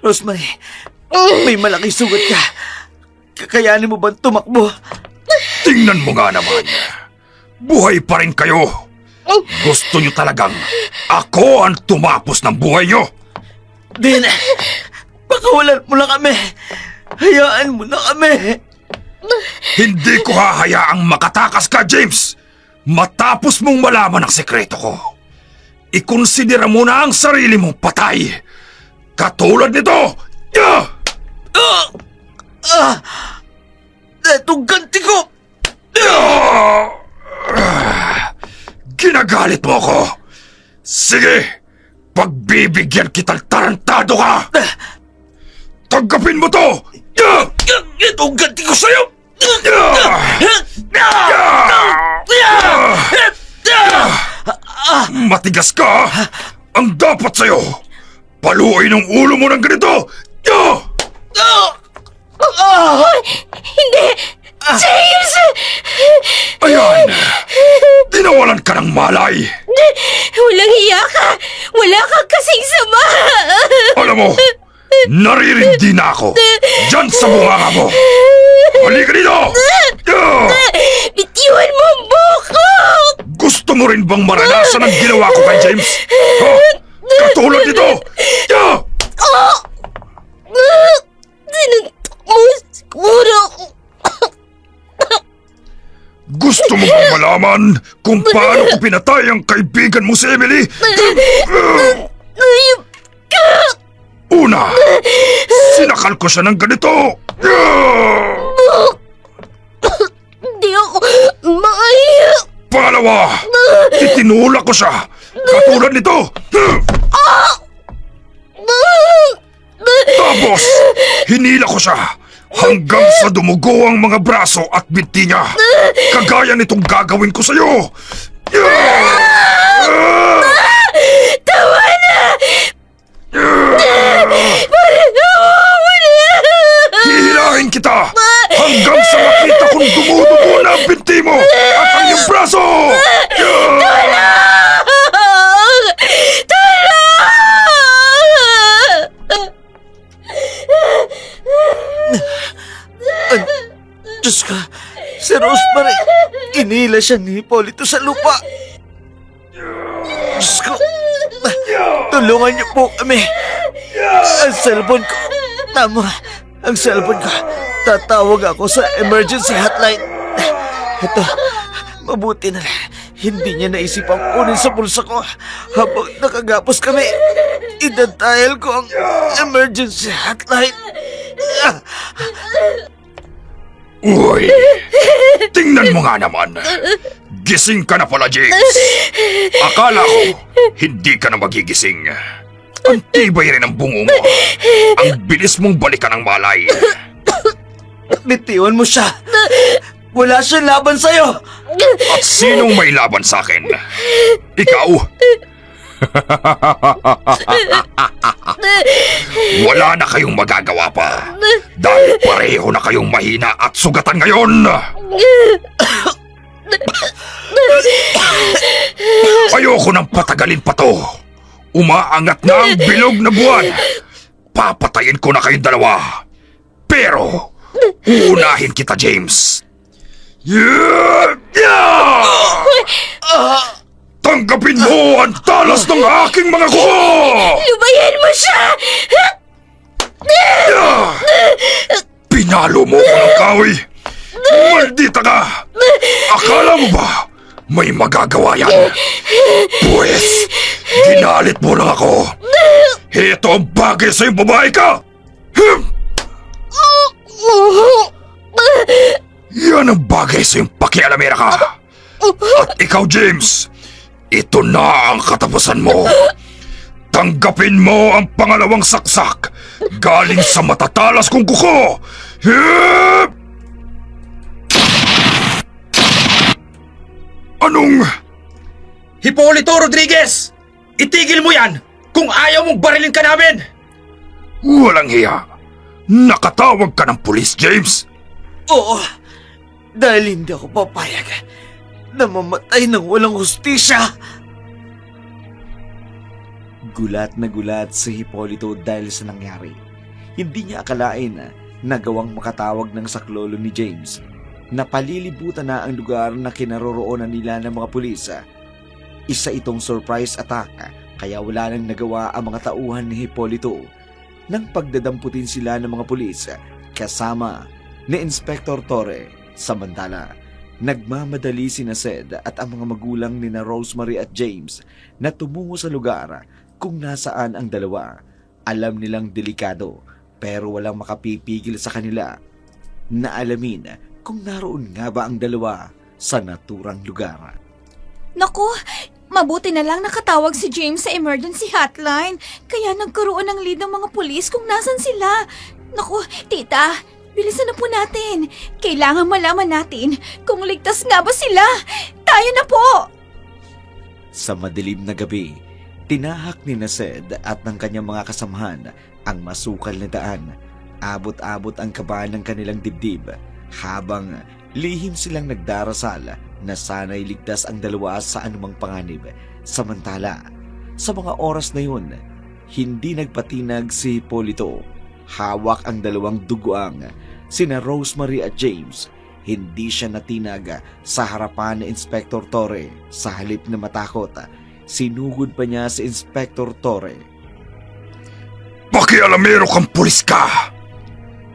[SPEAKER 1] Rosemary, may malaking sugat ka. Kakayanin mo bang tumakbo?
[SPEAKER 6] Tingnan mo nga naman. Buhay pa rin kayo. Gusto nyo talagang ako ang tumapos ng buhay nyo?
[SPEAKER 1] Din, pakawalan mo na kami. Hayaan mo na kami.
[SPEAKER 6] Hindi ko hahayaang makatakas ka, James. Matapos mong malaman ang sekreto ko. Ikonsidera mo na ang sarili mong patay. Katulad nito.
[SPEAKER 1] Itong ganti ko.
[SPEAKER 6] Ginagalit mo ako. Sige, pagbibigyan kitang tarantado ka. Tanggapin mo to.
[SPEAKER 1] Itong ganti ko sa'yo.
[SPEAKER 6] Matigas ka. Ang dapat sa'yo, paluin ang ulo mo ng ganito.
[SPEAKER 2] Hindi! James!
[SPEAKER 6] Ayan, tinawalan ka ng malay.
[SPEAKER 2] Walang hiya ka! Wala kang kasing sama!
[SPEAKER 6] Alam mo, naririndi na ako. Diyan sa bunganga mo. Halika dito!
[SPEAKER 2] Bitiwan mo ang buko!
[SPEAKER 6] Gusto mo rin bang maranasan ang ginawa ko kay James? Ha? Katulad nito!
[SPEAKER 2] Sinuntok mo siguro ako.
[SPEAKER 6] Gusto mo bang malaman kung paano ko pinatay ang kaibigan mo si Emily?
[SPEAKER 2] Ayop ka!
[SPEAKER 6] Una, sinakal ko siya ng ganito.
[SPEAKER 2] Hindi ako makaya.
[SPEAKER 6] Pangalawa, itinulak ko siya. Katulad nito. Tapos, hinila ko siya hanggang sa dumugo ang mga braso at binti niya. Kagaya nitong gagawin ko sa'yo.
[SPEAKER 2] Tawa na! Parang awa mo na!
[SPEAKER 6] Hihilahin kita hanggang sa makita kong dumudugo na ang binti mo at ang iyong braso.
[SPEAKER 1] Diyos ko, si Rosemary, inila siya ni Polito sa lupa. Diyos ko, tulungan niyo po kami. Ang cellphone ko, tama, ang cellphone ko. Tatawag ako sa emergency hotline. Ito, mabuti na hindi niya naisipang kunin sa bulsa ko habang nakagapos kami. Idadial ko ang emergency hotline.
[SPEAKER 6] Uy, tingnan mo nga naman. Gising ka na pala, James. Akala ko, hindi ka na magigising. Ang tibay rin ang bungo mo. Ang bilis mong balikan ng malay.
[SPEAKER 1] Bitiwan mo siya. Wala siyang laban sa'yo.
[SPEAKER 6] At sinong may laban sa akin? Ikaw? Wala na kayong magagawa pa. Dahil pareho na kayong mahina at sugatan ngayon. Ayoko nang patagalin pa to. Umaangat na ang bilog na buwan. Papatayin ko na kayong dalawa. Pero, uunahin kita, James. Tanggapin mo ang talas ng aking mga kuko!
[SPEAKER 2] Lubayan mo siya!
[SPEAKER 6] Pinalo mo ko ng kahoy! Maldita ka! Akala mo ba may magagawa yan? Pues, ginalit mo lang ako. Ito ang bagay sa'yo, babae ka! Yan ang bagay sa iyong pakialamera ka. At ikaw, James, ito na ang katapusan mo. Tanggapin mo ang pangalawang saksak galing sa matatalas kong kuko. Hip! Anong...
[SPEAKER 1] Hipolito Rodriguez! Itigil mo yan kung ayaw mong barilin ka namin!
[SPEAKER 6] Walang hiya. Nakatawag ka ng pulis, James.
[SPEAKER 1] Oo, dahil hindi ako papayag na mamatay ng walang hustisya. Gulat na gulat si Hipolito dahil sa nangyari. Hindi niya akalain na gawang makatawag ng saklolo ni James. Napalilibutan na ang lugar na kinaroroonan nila ng mga pulis. Isa itong surprise attack kaya wala nang nagawa ang mga tauhan ni Hipolito. Nang pagdadamputin sila ng mga pulis kasama ni Inspector Torre. Samantala, nagmamadali sina Sed at ang mga magulang ni na Rosemary at James na tumungo sa lugar kung nasaan ang dalawa. Alam nilang delikado pero walang makapipigil sa kanila na alamin kung naroon nga ba ang dalawa sa naturang lugar.
[SPEAKER 4] Naku, mabuti na lang nakatawag si James sa emergency hotline. Kaya nagkaroon ng lead ng mga pulis kung nasan sila. Naku, tita, bilisan na po natin. Kailangan malaman natin kung ligtas nga ba sila. Tayo na po!
[SPEAKER 1] Sa madilim na gabi, tinahak ni Sed at ng kanyang mga kasamahan ang masukal na daan. Abot-abot ang kaba ng kanilang dibdib habang lihim silang nagdarasal na sana'y ligtas ang dalawa sa anumang panganib. Samantala, sa mga oras na yun, hindi nagpatinag si Hipolito. Hawak ang dalawang duguang, sina Rosemary at James. Hindi siya natinag sa harapan ni Inspector Torre. Sa halip na matakot, sinugod pa niya si Inspector Torre.
[SPEAKER 6] Pakialamero kang pulis ka!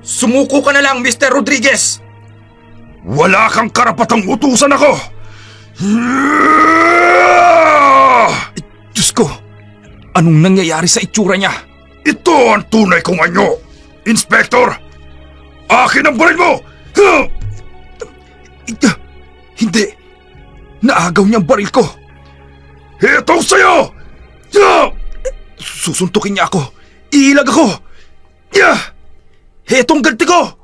[SPEAKER 1] Sumuko ka na lang, Mr. Rodriguez!
[SPEAKER 6] Wala kang karapatang utusan ako!
[SPEAKER 7] Diyos ko, anong nangyayari sa itsura niya?
[SPEAKER 6] Ito ang tunay kong anyo! Inspector! Akin ang baril mo!
[SPEAKER 7] Hindi, naagaw niya ang baril ko.
[SPEAKER 6] Ito sa'yo!
[SPEAKER 7] Susuntukin niya ako. Iilag ako. Hetong ganti ko.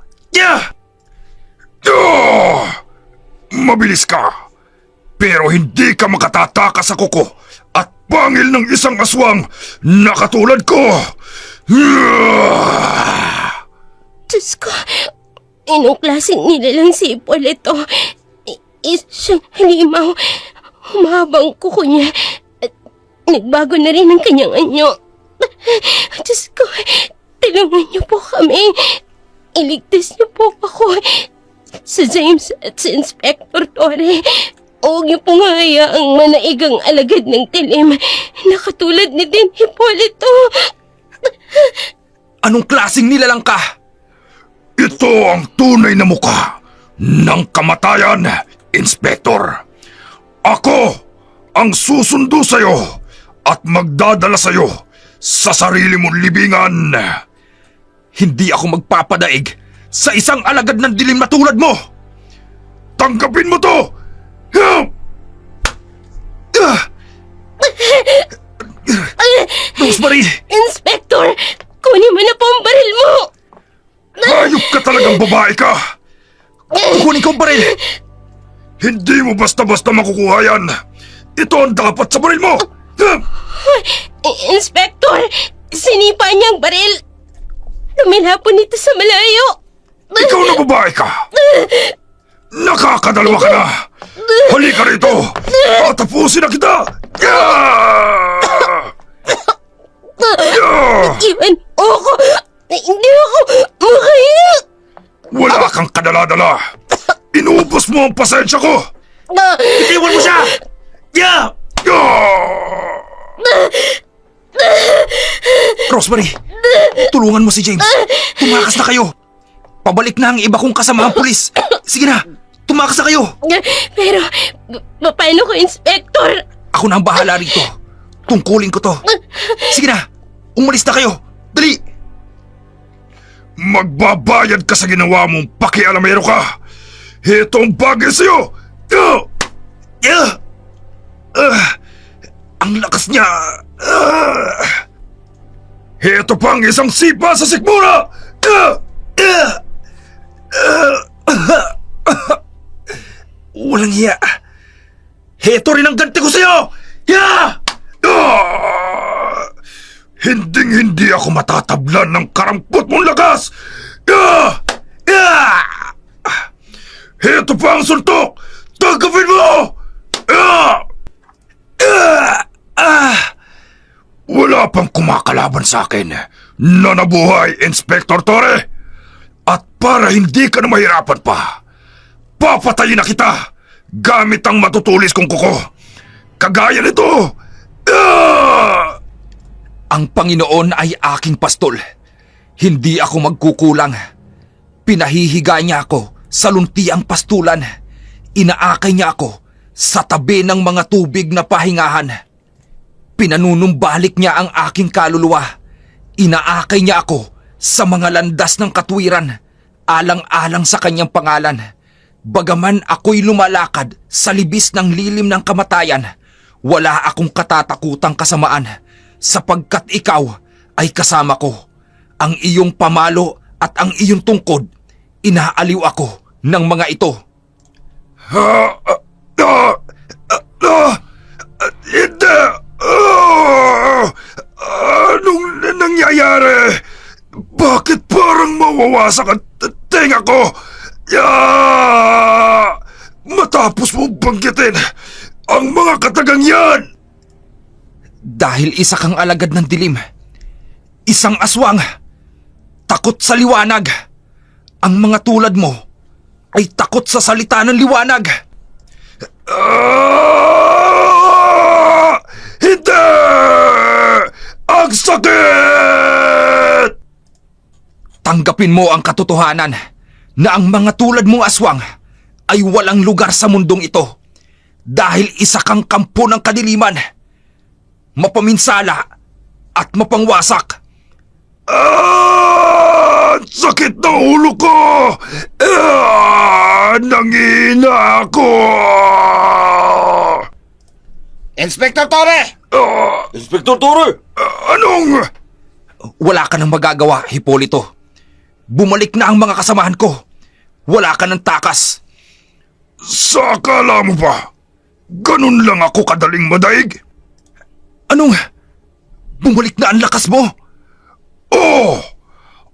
[SPEAKER 6] Mabilis ka, pero hindi ka makatatakas sa kuko at pangil ng isang aswang na katulad ko.
[SPEAKER 2] Diyos ko, anong klaseng nilalang si Hipolito? Isa siyang halimaw. Humabang kuko niya at nagbago na rin ang kanyang anyo. Diyos ko, tulungan niyo po kami. Iligtas niyo po ako. Sa James at sa Inspector Torre, huwag niyo pong hayaang manaigang alagad ng tilim na katulad ni Din Hipolito.
[SPEAKER 7] Anong klaseng nilalang ka?
[SPEAKER 6] Ito ang tunay na muka ng kamatayan, Inspector. Ako ang susundo sa'yo at magdadala sa'yo sa sarili mong libingan.
[SPEAKER 7] Hindi ako magpapadaig sa isang alagad ng dilim na tulad mo!
[SPEAKER 6] Tanggapin mo to!
[SPEAKER 7] Rosemary!
[SPEAKER 2] Inspector, kunin mo na po ang baril mo!
[SPEAKER 6] Hayop ka talagang babae ka!
[SPEAKER 7] Kunin ko ang baril!
[SPEAKER 6] Hindi mo basta-basta makukuha yan! Ito ang dapat sa baril mo!
[SPEAKER 2] Inspector, sinipa niya ang baril. Lumilapon nito sa malayo.
[SPEAKER 6] Ikaw na babae ka! Nakakadalawa ka na! Halika rito! Tatapusin na kita!
[SPEAKER 2] Iwan mo ako. Hindi ako makaya.
[SPEAKER 6] Wala kang kadala-dala! Inubos mo ang pasensya ko!
[SPEAKER 1] Iwan mo siya!
[SPEAKER 7] Rosemary, tulungan mo si James. Tumakas na kayo. Pabalik na ang iba kong kasamahang pulis. Sige na, tumakas na kayo.
[SPEAKER 2] Pero, paano ko, Inspector?
[SPEAKER 7] Ako na ang bahala rito. Tungkulin ko to. Sige na, umalis na kayo. Dali!
[SPEAKER 6] Magbabayad ka sa ginawa mong pakialamero ka! Ito ang bagay sa'yo! Ang lakas niya! Ito pa ang isang sipa sa sikmura! Walang hiya! Ito rin ang ganti ko sa'yo! Hinding-hindi ako matatablan ng karampot mong lakas! Ito pa ang suntok! Tanggapin mo! Wala pang kumakalaban sa akin na nabuhay, Inspector Torre! At para hindi ka na mahirapan pa, papatayin na kita gamit ang matutulis kong kuko. Kagaya nito!
[SPEAKER 7] Ang Panginoon ay aking pastol. Hindi ako magkukulang. Pinahihiga niya ako sa luntiang pastulan. Inaakay niya ako sa tabi ng mga tubig na pahingahan. Pinanunumbalik niya ang aking kaluluwa. Inaakay niya ako sa mga landas ng katwiran, alang-alang sa kanyang pangalan. Bagaman ako'y lumalakad sa libis ng lilim ng kamatayan, wala akong katatakutang kasamaan, sapagkat ikaw ay kasama ko. Ang iyong pamalo at ang iyong tungkod, inaaliw ako ng mga ito.
[SPEAKER 6] Hindi! Anong nangyayari? Bakit parang mawawasak ang tenga ko? Matapos mo banggitin ang mga katagang yan!
[SPEAKER 7] Dahil isa kang alagad ng dilim, isang aswang, takot sa liwanag. Ang mga tulad mo ay takot sa salita ng liwanag.
[SPEAKER 6] Hindi! Ang sakit!
[SPEAKER 7] Tanggapin mo ang katotohanan na ang mga tulad mong aswang ay walang lugar sa mundong ito dahil isa kang kampo ng kadiliman, mapaminsala at mapangwasak.
[SPEAKER 6] Sakit ng ulo ko! Nangina ako!
[SPEAKER 1] Inspector Torre! Inspector Torre!
[SPEAKER 6] Anong?
[SPEAKER 7] Wala ka nang magagawa, Hipolito. Bumalik na ang mga kasamahan ko. Wala ka ng takas.
[SPEAKER 6] Sa akala mo ba? Ganun lang ako kadaling madaig?
[SPEAKER 7] Anong? Bumalik na ang lakas mo?
[SPEAKER 6] Oh!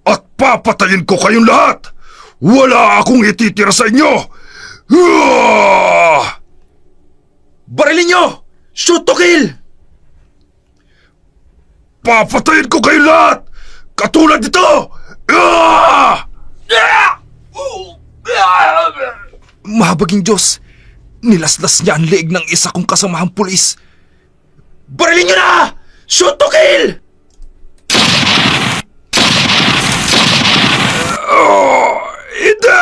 [SPEAKER 6] At papatayin ko kayong lahat! Wala akong ititira sa inyo!
[SPEAKER 7] Barilin nyo! Shoot to kill!
[SPEAKER 6] Papatayin ko kayong lahat! Katulad nito!
[SPEAKER 7] Mahabaging Diyos, nilaslas niya ang leeg ng isa kong kasamahang pulis. Barilin nyo na! Shoot to kill!
[SPEAKER 6] Hindi!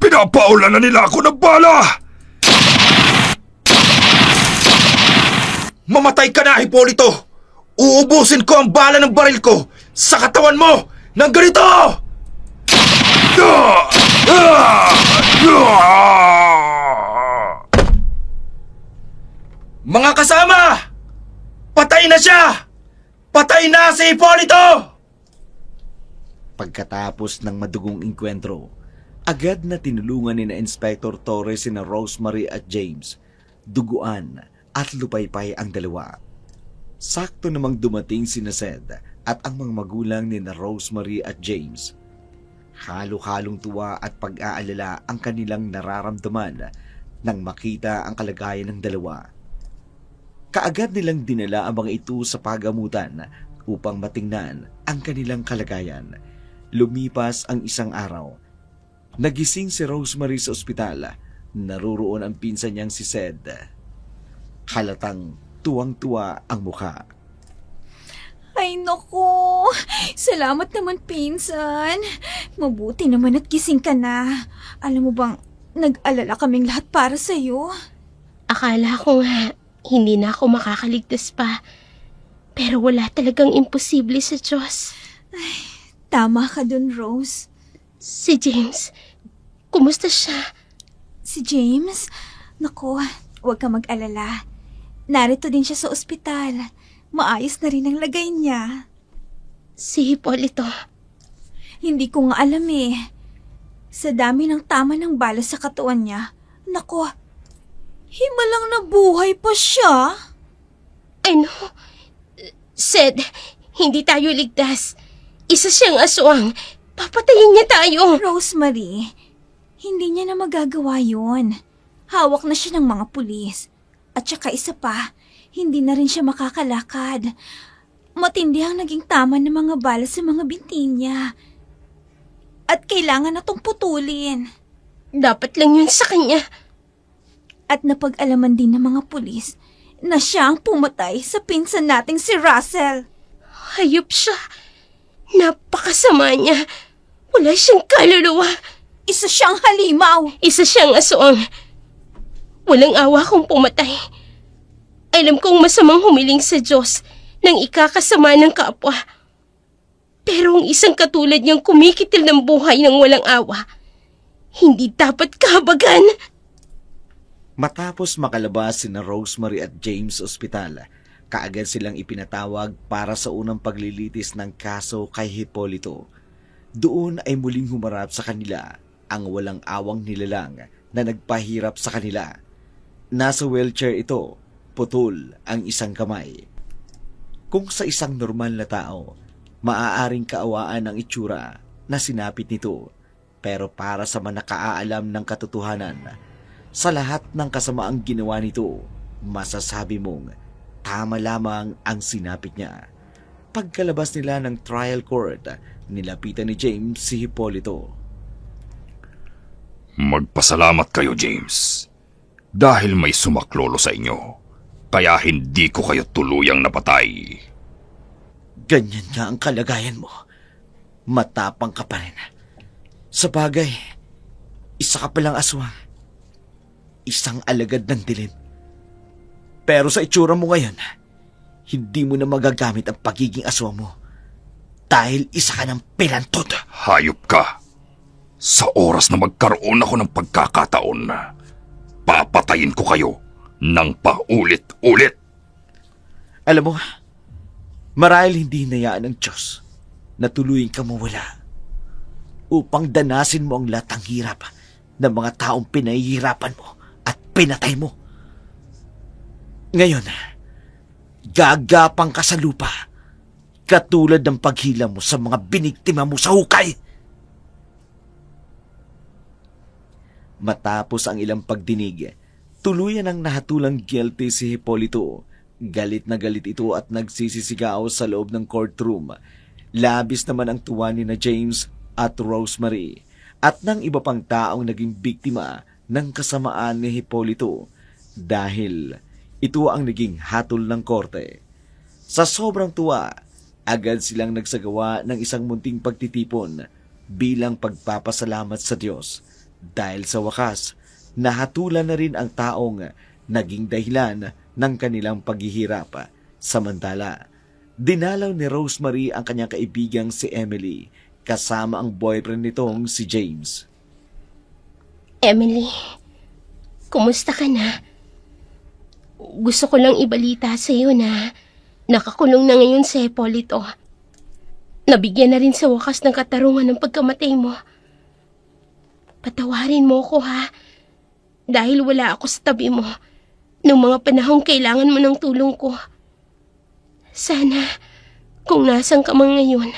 [SPEAKER 6] Pinapaulan na nila ako ng bala!
[SPEAKER 7] Mamatay ka na, Hipolito! Uubusin ko ang bala ng baril ko sa katawan mo ng ganito! Mga kasama! Patay na siya! Patay na si Hipolito!
[SPEAKER 3] Pagkatapos ng madugong inkwentro, agad na tinulungan ni na Inspector Torres sina Rosemary at James. Duguan at lupaypay ang dalawa. Sakto namang dumating sina Sed at ang mga magulang ni na Rosemary at James. Halo-halong tuwa at pag-aalala ang kanilang nararamdaman nang makita ang kalagayan ng dalawa. Kaagad nilang dinala ang mga ito sa pagamutan upang matingnan ang kanilang kalagayan. Lumipas ang isang araw. Nagising si Rosemary sa ospital. Naruroon ang pinsan niyang si Sed. Halatang tuwang-tuwa ang mukha.
[SPEAKER 4] Ay, naku. Salamat naman, pinsan. Mabuti naman at gising ka na. Alam mo bang, nag-alala kaming lahat para sa'yo.
[SPEAKER 2] Akala ko nga, hindi na ako makakaligtas pa. Pero wala talagang imposible sa Diyos.
[SPEAKER 4] Tama ka dun, Rose.
[SPEAKER 2] Si James, kumusta siya?
[SPEAKER 4] Si James? Naku, huwag ka mag-alala. Narito din siya sa ospital. Maayos na rin ang lagay niya.
[SPEAKER 2] Si Hipolito.
[SPEAKER 4] Hindi ko nga alam eh. Sa dami ng tama ng bala sa katawan niya, naku, himalang nabuhay pa siya.
[SPEAKER 2] Ano? Sed, hindi tayo ligtas. Isa siyang aswang. Papatayin niya tayo.
[SPEAKER 4] Rosemary, hindi niya na magagawa yun. Hawak na siya ng mga pulis. At saka isa pa, hindi na rin siya makakalakad. Matindi ang naging tama ng mga bala sa mga binti niya. At kailangan na tong putulin.
[SPEAKER 2] Dapat lang yun sa kanya.
[SPEAKER 4] At napag-alaman din ng mga pulis na siya ang pumatay sa pinsan nating si Russell.
[SPEAKER 2] Hayop siya. Napakasama niya. Wala siyang kaluluwa.
[SPEAKER 4] Isa siyang halimaw.
[SPEAKER 2] Isa siyang aswang. Walang awa kung pumatay. Alam kong masamang humiling sa Diyos nang ikakasama ng kapwa. Pero ang isang katulad niyang kumikitil ng buhay ng walang awa, hindi dapat kahabagan.
[SPEAKER 3] Matapos makalabas sina Rosemary at James ospital, kaagad silang ipinatawag para sa unang paglilitis ng kaso kay Hipolito. Doon ay muling humarap sa kanila ang walang awang nilalang na nagpahirap sa kanila. Nasa wheelchair ito, putol ang isang kamay. Kung sa isang normal na tao, maaaring kaawaan ang itsura na sinapit nito. Pero para sa manakaaalam ng katotohanan, sa lahat ng kasamaang ginawa nito, masasabi mong tama lamang ang sinapit niya. Pagkalabas nila ng trial court, nilapitan ni James si Hipolito.
[SPEAKER 6] Magpasalamat kayo, James. Dahil may sumaklolo sa inyo, kaya hindi ko kayo tuluyang napatay.
[SPEAKER 1] Ganyan nga ang kalagayan mo. Matapang ka pa rin. Sa bagay, isa ka palang aswang. Isang alagad ng dilim. Pero sa itsura mo ngayon, hindi mo na magagamit ang pagiging aswang mo. Dahil isa ka ng pinantod.
[SPEAKER 6] Hayop ka. Sa oras na magkaroon ako ng pagkakataon, papatayin ko kayo ng paulit-ulit.
[SPEAKER 1] Alam mo, marahil hindi hinayaan ng Diyos na tuluyin ka mawala upang danasin mo ang lahat ng hirap ng mga taong pinahihirapan mo at pinatay mo. Ngayon, gagapang ka sa lupa katulad ng paghila mo sa mga biniktima mo sa hukay. Matapos ang ilang pagdinig, tuluyan ang nahatulang guilty si Hipolito. Galit na galit ito at nagsisisigaw sa loob ng courtroom. Labis naman ang tuwa ni na James at Rosemary at ng iba pang taong naging biktima ng kasamaan ni Hipolito dahil ito ang naging hatol ng korte. Sa sobrang tuwa, agad silang nagsagawa ng isang munting pagtitipon bilang pagpapasalamat sa Diyos dahil sa wakas, nahatulan na rin ang taong naging dahilan ng kanilang paghihirap. Samantala, dinalaw ni Rosemary ang kanyang kaibigang si Emily kasama ang boyfriend nitong si James.
[SPEAKER 2] Emily, kumusta ka na? Gusto ko lang ibalita sa iyo na nakakulong na ngayon si Hipolito. Nabigyan na rin sa wakas ng katarungan ng pagkamatay mo. Patawarin mo ko ha, dahil wala ako sa tabi mo nung mga panahong kailangan mo ng tulong ko. Sana, kung nasan ka man ngayon,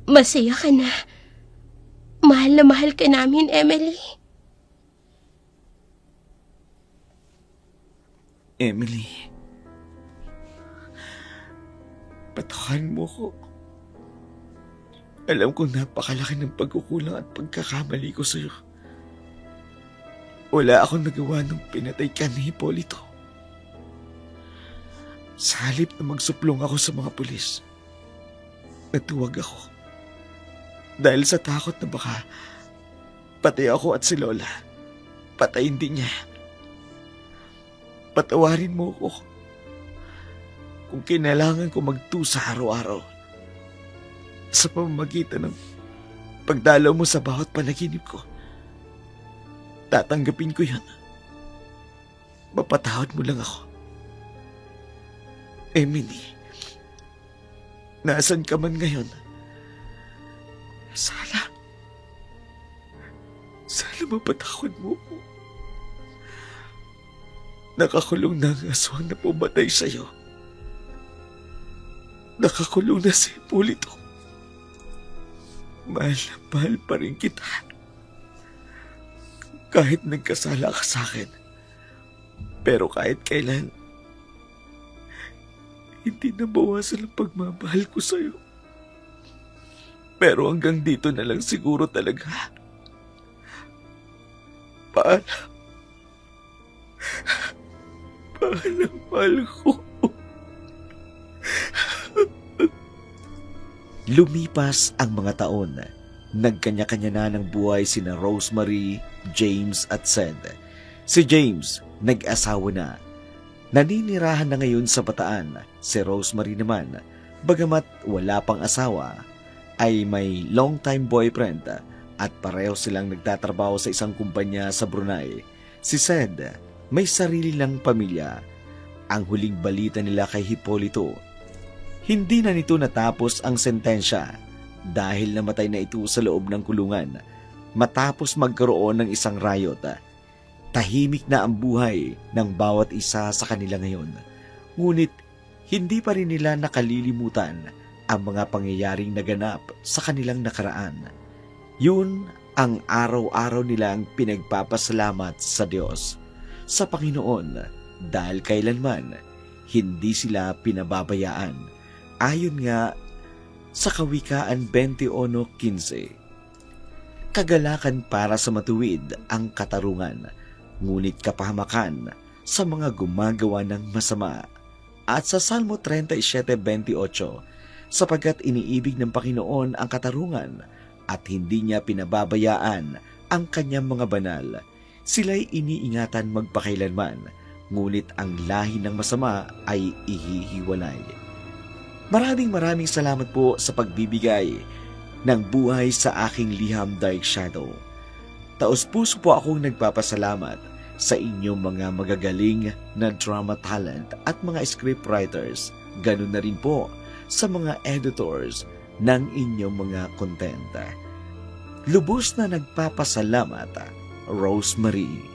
[SPEAKER 2] masaya ka na. Mahal na mahal ka namin, Emily.
[SPEAKER 1] Emily, patawarin mo ko. Alam kong napakalaki ng pagkukulang at pagkakamali ko sa'yo. Wala akong nagawa nung pinatay ka ni Hipolito. Sa halip na magsuplong ako sa mga pulis, natuwag ako. Dahil sa takot na baka patay ako at si Lola, patayin din niya. Patawarin mo ko kung kailangan ko magtusa araw-araw. sa pamamagitan ng pagdalaw mo sa bawat panaginip ko. Tatanggapin ko yan. Mapatawad mo lang ako. Emily, nasan ka man ngayon? Sana mapatawad mo po. Nakakulong na ang aswang na pumatay sa'yo. Nakakulong na si Hipólito. Mahal na mahal pa rin kita. Kahit nagkasala ka sa akin. Pero kahit kailan, hindi nabawasan ang pagmamahal ko sa'yo. Pero hanggang dito na lang siguro talaga. Paalam. Paalam, mahal ko. Lumipas ang mga taon. Nagkanya-kanya na ng buhay sina Rosemary, James at Sed. Si James, nag-asawa na. Naninirahan na ngayon sa Bataan. Si Rosemary naman, bagamat wala pang asawa, ay may long-time boyfriend at pareho silang nagtatrabaho sa isang kumpanya sa Brunei. Si Sed, may sarili lang pamilya. Ang huling balita nila kay Hipólito, hindi na nito natapos ang sentensya dahil namatay na ito sa loob ng kulungan matapos magkaroon ng isang riot. Tahimik na ang buhay ng bawat isa sa kanila ngayon. Ngunit hindi pa rin nila nakalilimutan ang mga pangyayaring naganap sa kanilang nakaraan. Yun ang araw-araw nilang pinagpapasalamat sa Diyos, sa Panginoon, dahil kailanman hindi sila pinababayaan. Ayon nga sa Kawikaan 21:15, kagalakan para sa matuwid ang katarungan, ngunit kapahamakan sa mga gumagawa ng masama. At sa Salmo 37:28, sapagkat iniibig ng Panginoon ang katarungan at hindi niya pinababayaan ang kanyang mga banal, sila'y iniingatan magpakailanman, ngunit ang lahi ng masama ay ihihiwalay. Maraming salamat po sa pagbibigay ng buhay sa aking liham Dark Shadow. Taos-puso po akong nagpapasalamat sa inyong mga magagaling na drama talent at mga scriptwriters. Ganun na rin po sa mga editors ng inyong mga content. Lubos na nagpapasalamat, Rosemary.